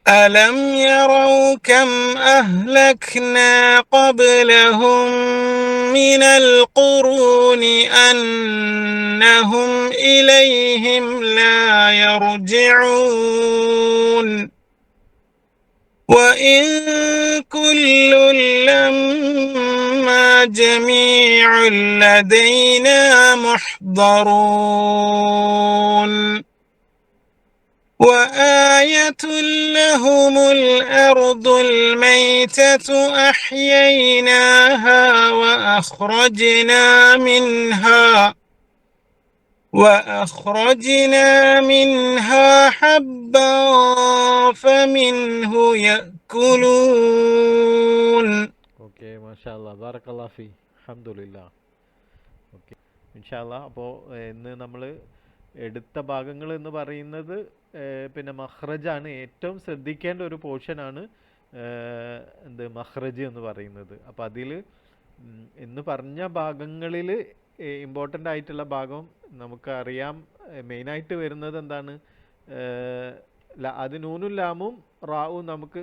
ألم يروا كم أهلكنا قبلهم من القرون أنهم إليهم لا يرجعون وإن كل لما جميع لدينا محضرون وآية لهم الأرض الميتة أحييناها وأخرجنا منها حبا فمنه يأكلون. Okay, മാഷാഅല്ലാ, ബാറക്കല്ലാ ഫീ, അൽഹംദുലില്ലാ. ഓക്കെ ഇൻഷാല്ലാ. അപ്പോൾ ഇന്ന് നമ്മൾ എടുത്ത ഭാഗങ്ങൾ എന്ന് പറയുന്നത് പിന്നെ മഖ്റജാണ്. ഏറ്റവും ശ്രദ്ധിക്കേണ്ട ഒരു പോർഷനാണ് മഖ്റജ് എന്ന് പറയുന്നത്. അപ്പോൾ അതിൽ ഇന്ന് പറഞ്ഞ ഭാഗങ്ങളിൽ ഇമ്പോർട്ടൻ്റ് ആയിട്ടുള്ള ഭാഗം നമുക്കറിയാം. മെയിനായിട്ട് വരുന്നത് എന്താണ്, അത് നൂനും ലാമും റാവും നമുക്ക്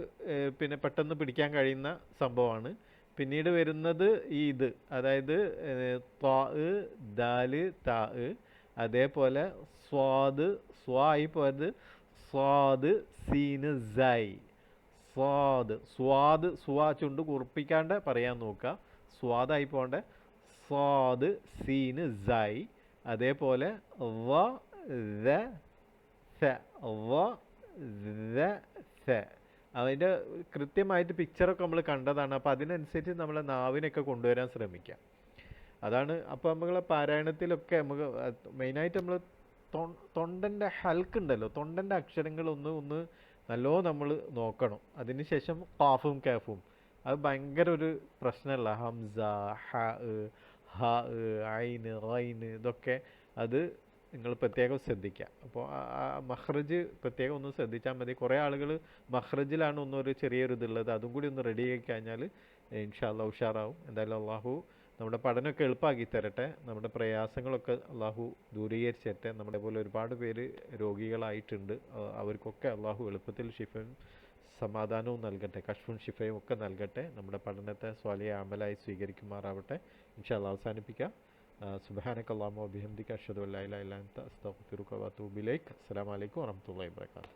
പിന്നെ പെട്ടെന്ന് പിടിക്കാൻ കഴിയുന്ന സംഭവമാണ്. പിന്നീട് വരുന്നത് ഈ ഇത്, അതായത് ത്വാ, ദാല്, താ, അതേപോലെ സ്വാദ്, സ്വായി പോയത് സ്വാദ്, സീന്, സൈ, സ്വാദ് സ്വാ ചുണ്ട് കുറിപ്പിക്കാണ്ട് പറയാൻ നോക്കുക. സ്വാദായി പോകേണ്ട സ്വാദ്, സീന്, സൈ. അതേപോലെ വ ദ സ, വ ദ സ. അതിൻ്റെ കൃത്യമായിട്ട് പിക്ചറൊക്കെ നമ്മൾ കണ്ടതാണ്. അപ്പോൾ അതിനനുസരിച്ച് നമ്മളെ നാവിനൊക്കെ കൊണ്ടുവരാൻ ശ്രമിക്കുക. അതാണ്. അപ്പോൾ നമ്മളെ പാരായണത്തിലൊക്കെ നമുക്ക് മെയിനായിട്ട് നമ്മൾ തൊണ്ടൻ്റെ ഹൽക്ക് ഉണ്ടല്ലോ, തൊണ്ടൻ്റെ അക്ഷരങ്ങൾ ഒന്ന് നല്ലോണം നമ്മൾ നോക്കണം. അതിനുശേഷം ഖാഫും കാഫും, അത് ഭയങ്കര ഒരു പ്രശ്നമല്ല. ഹംസ, ഹ, ഹ, ഐന്, റൈന്, ഇതൊക്കെ അത് നിങ്ങൾ പ്രത്യേകം ശ്രദ്ധിക്കുക. അപ്പോൾ മഖ്റജ് പ്രത്യേകം ഒന്ന് ശ്രദ്ധിച്ചാൽ മതി. കുറേ ആളുകൾ മഖ്റജിലാണ് ഒന്നൊരു ചെറിയൊരു ഇതുള്ളത്. അതും കൂടി ഒന്ന് റെഡി ആക്കി കഴിഞ്ഞാൽ ഇൻഷാ അല്ലാഹ് ഉഷാറാവും. എന്തായാലും അള്ളാഹു നമ്മുടെ പഠനമൊക്കെ എളുപ്പമാക്കി തരട്ടെ. നമ്മുടെ പ്രയാസങ്ങളൊക്കെ അള്ളാഹു ദൂരീകരിച്ചട്ടെ. നമ്മുടെ പോലെ ഒരുപാട് പേര് രോഗികളായിട്ടുണ്ട്. അവർക്കൊക്കെ അള്ളാഹു എളുപ്പത്തിൽ ഷിഫയും സമാധാനവും നൽകട്ടെ, കശ്ഫും ഷിഫയും ഒക്കെ നൽകട്ടെ. നമ്മുടെ പഠനത്തെ സ്വാലിഹ അമലായി സ്വീകരിക്കുമാറാവട്ടെ. ഇൻഷാ അല്ലാഹ് അവസാനിപ്പിക്കാം. സുബ്ഹാനകല്ലാഹുമ്മ വബിഹംദിക അഷ്ഹദു അല്ലാ ഇലാഹ ഇല്ല അൻത അസ്തഗ്ഫിറുക വഅതൂബു ഇലൈക്. അസ്സലാമു അലൈക്കും വറഹ്മത്തുള്ളാഹി വബറകാതുഹു.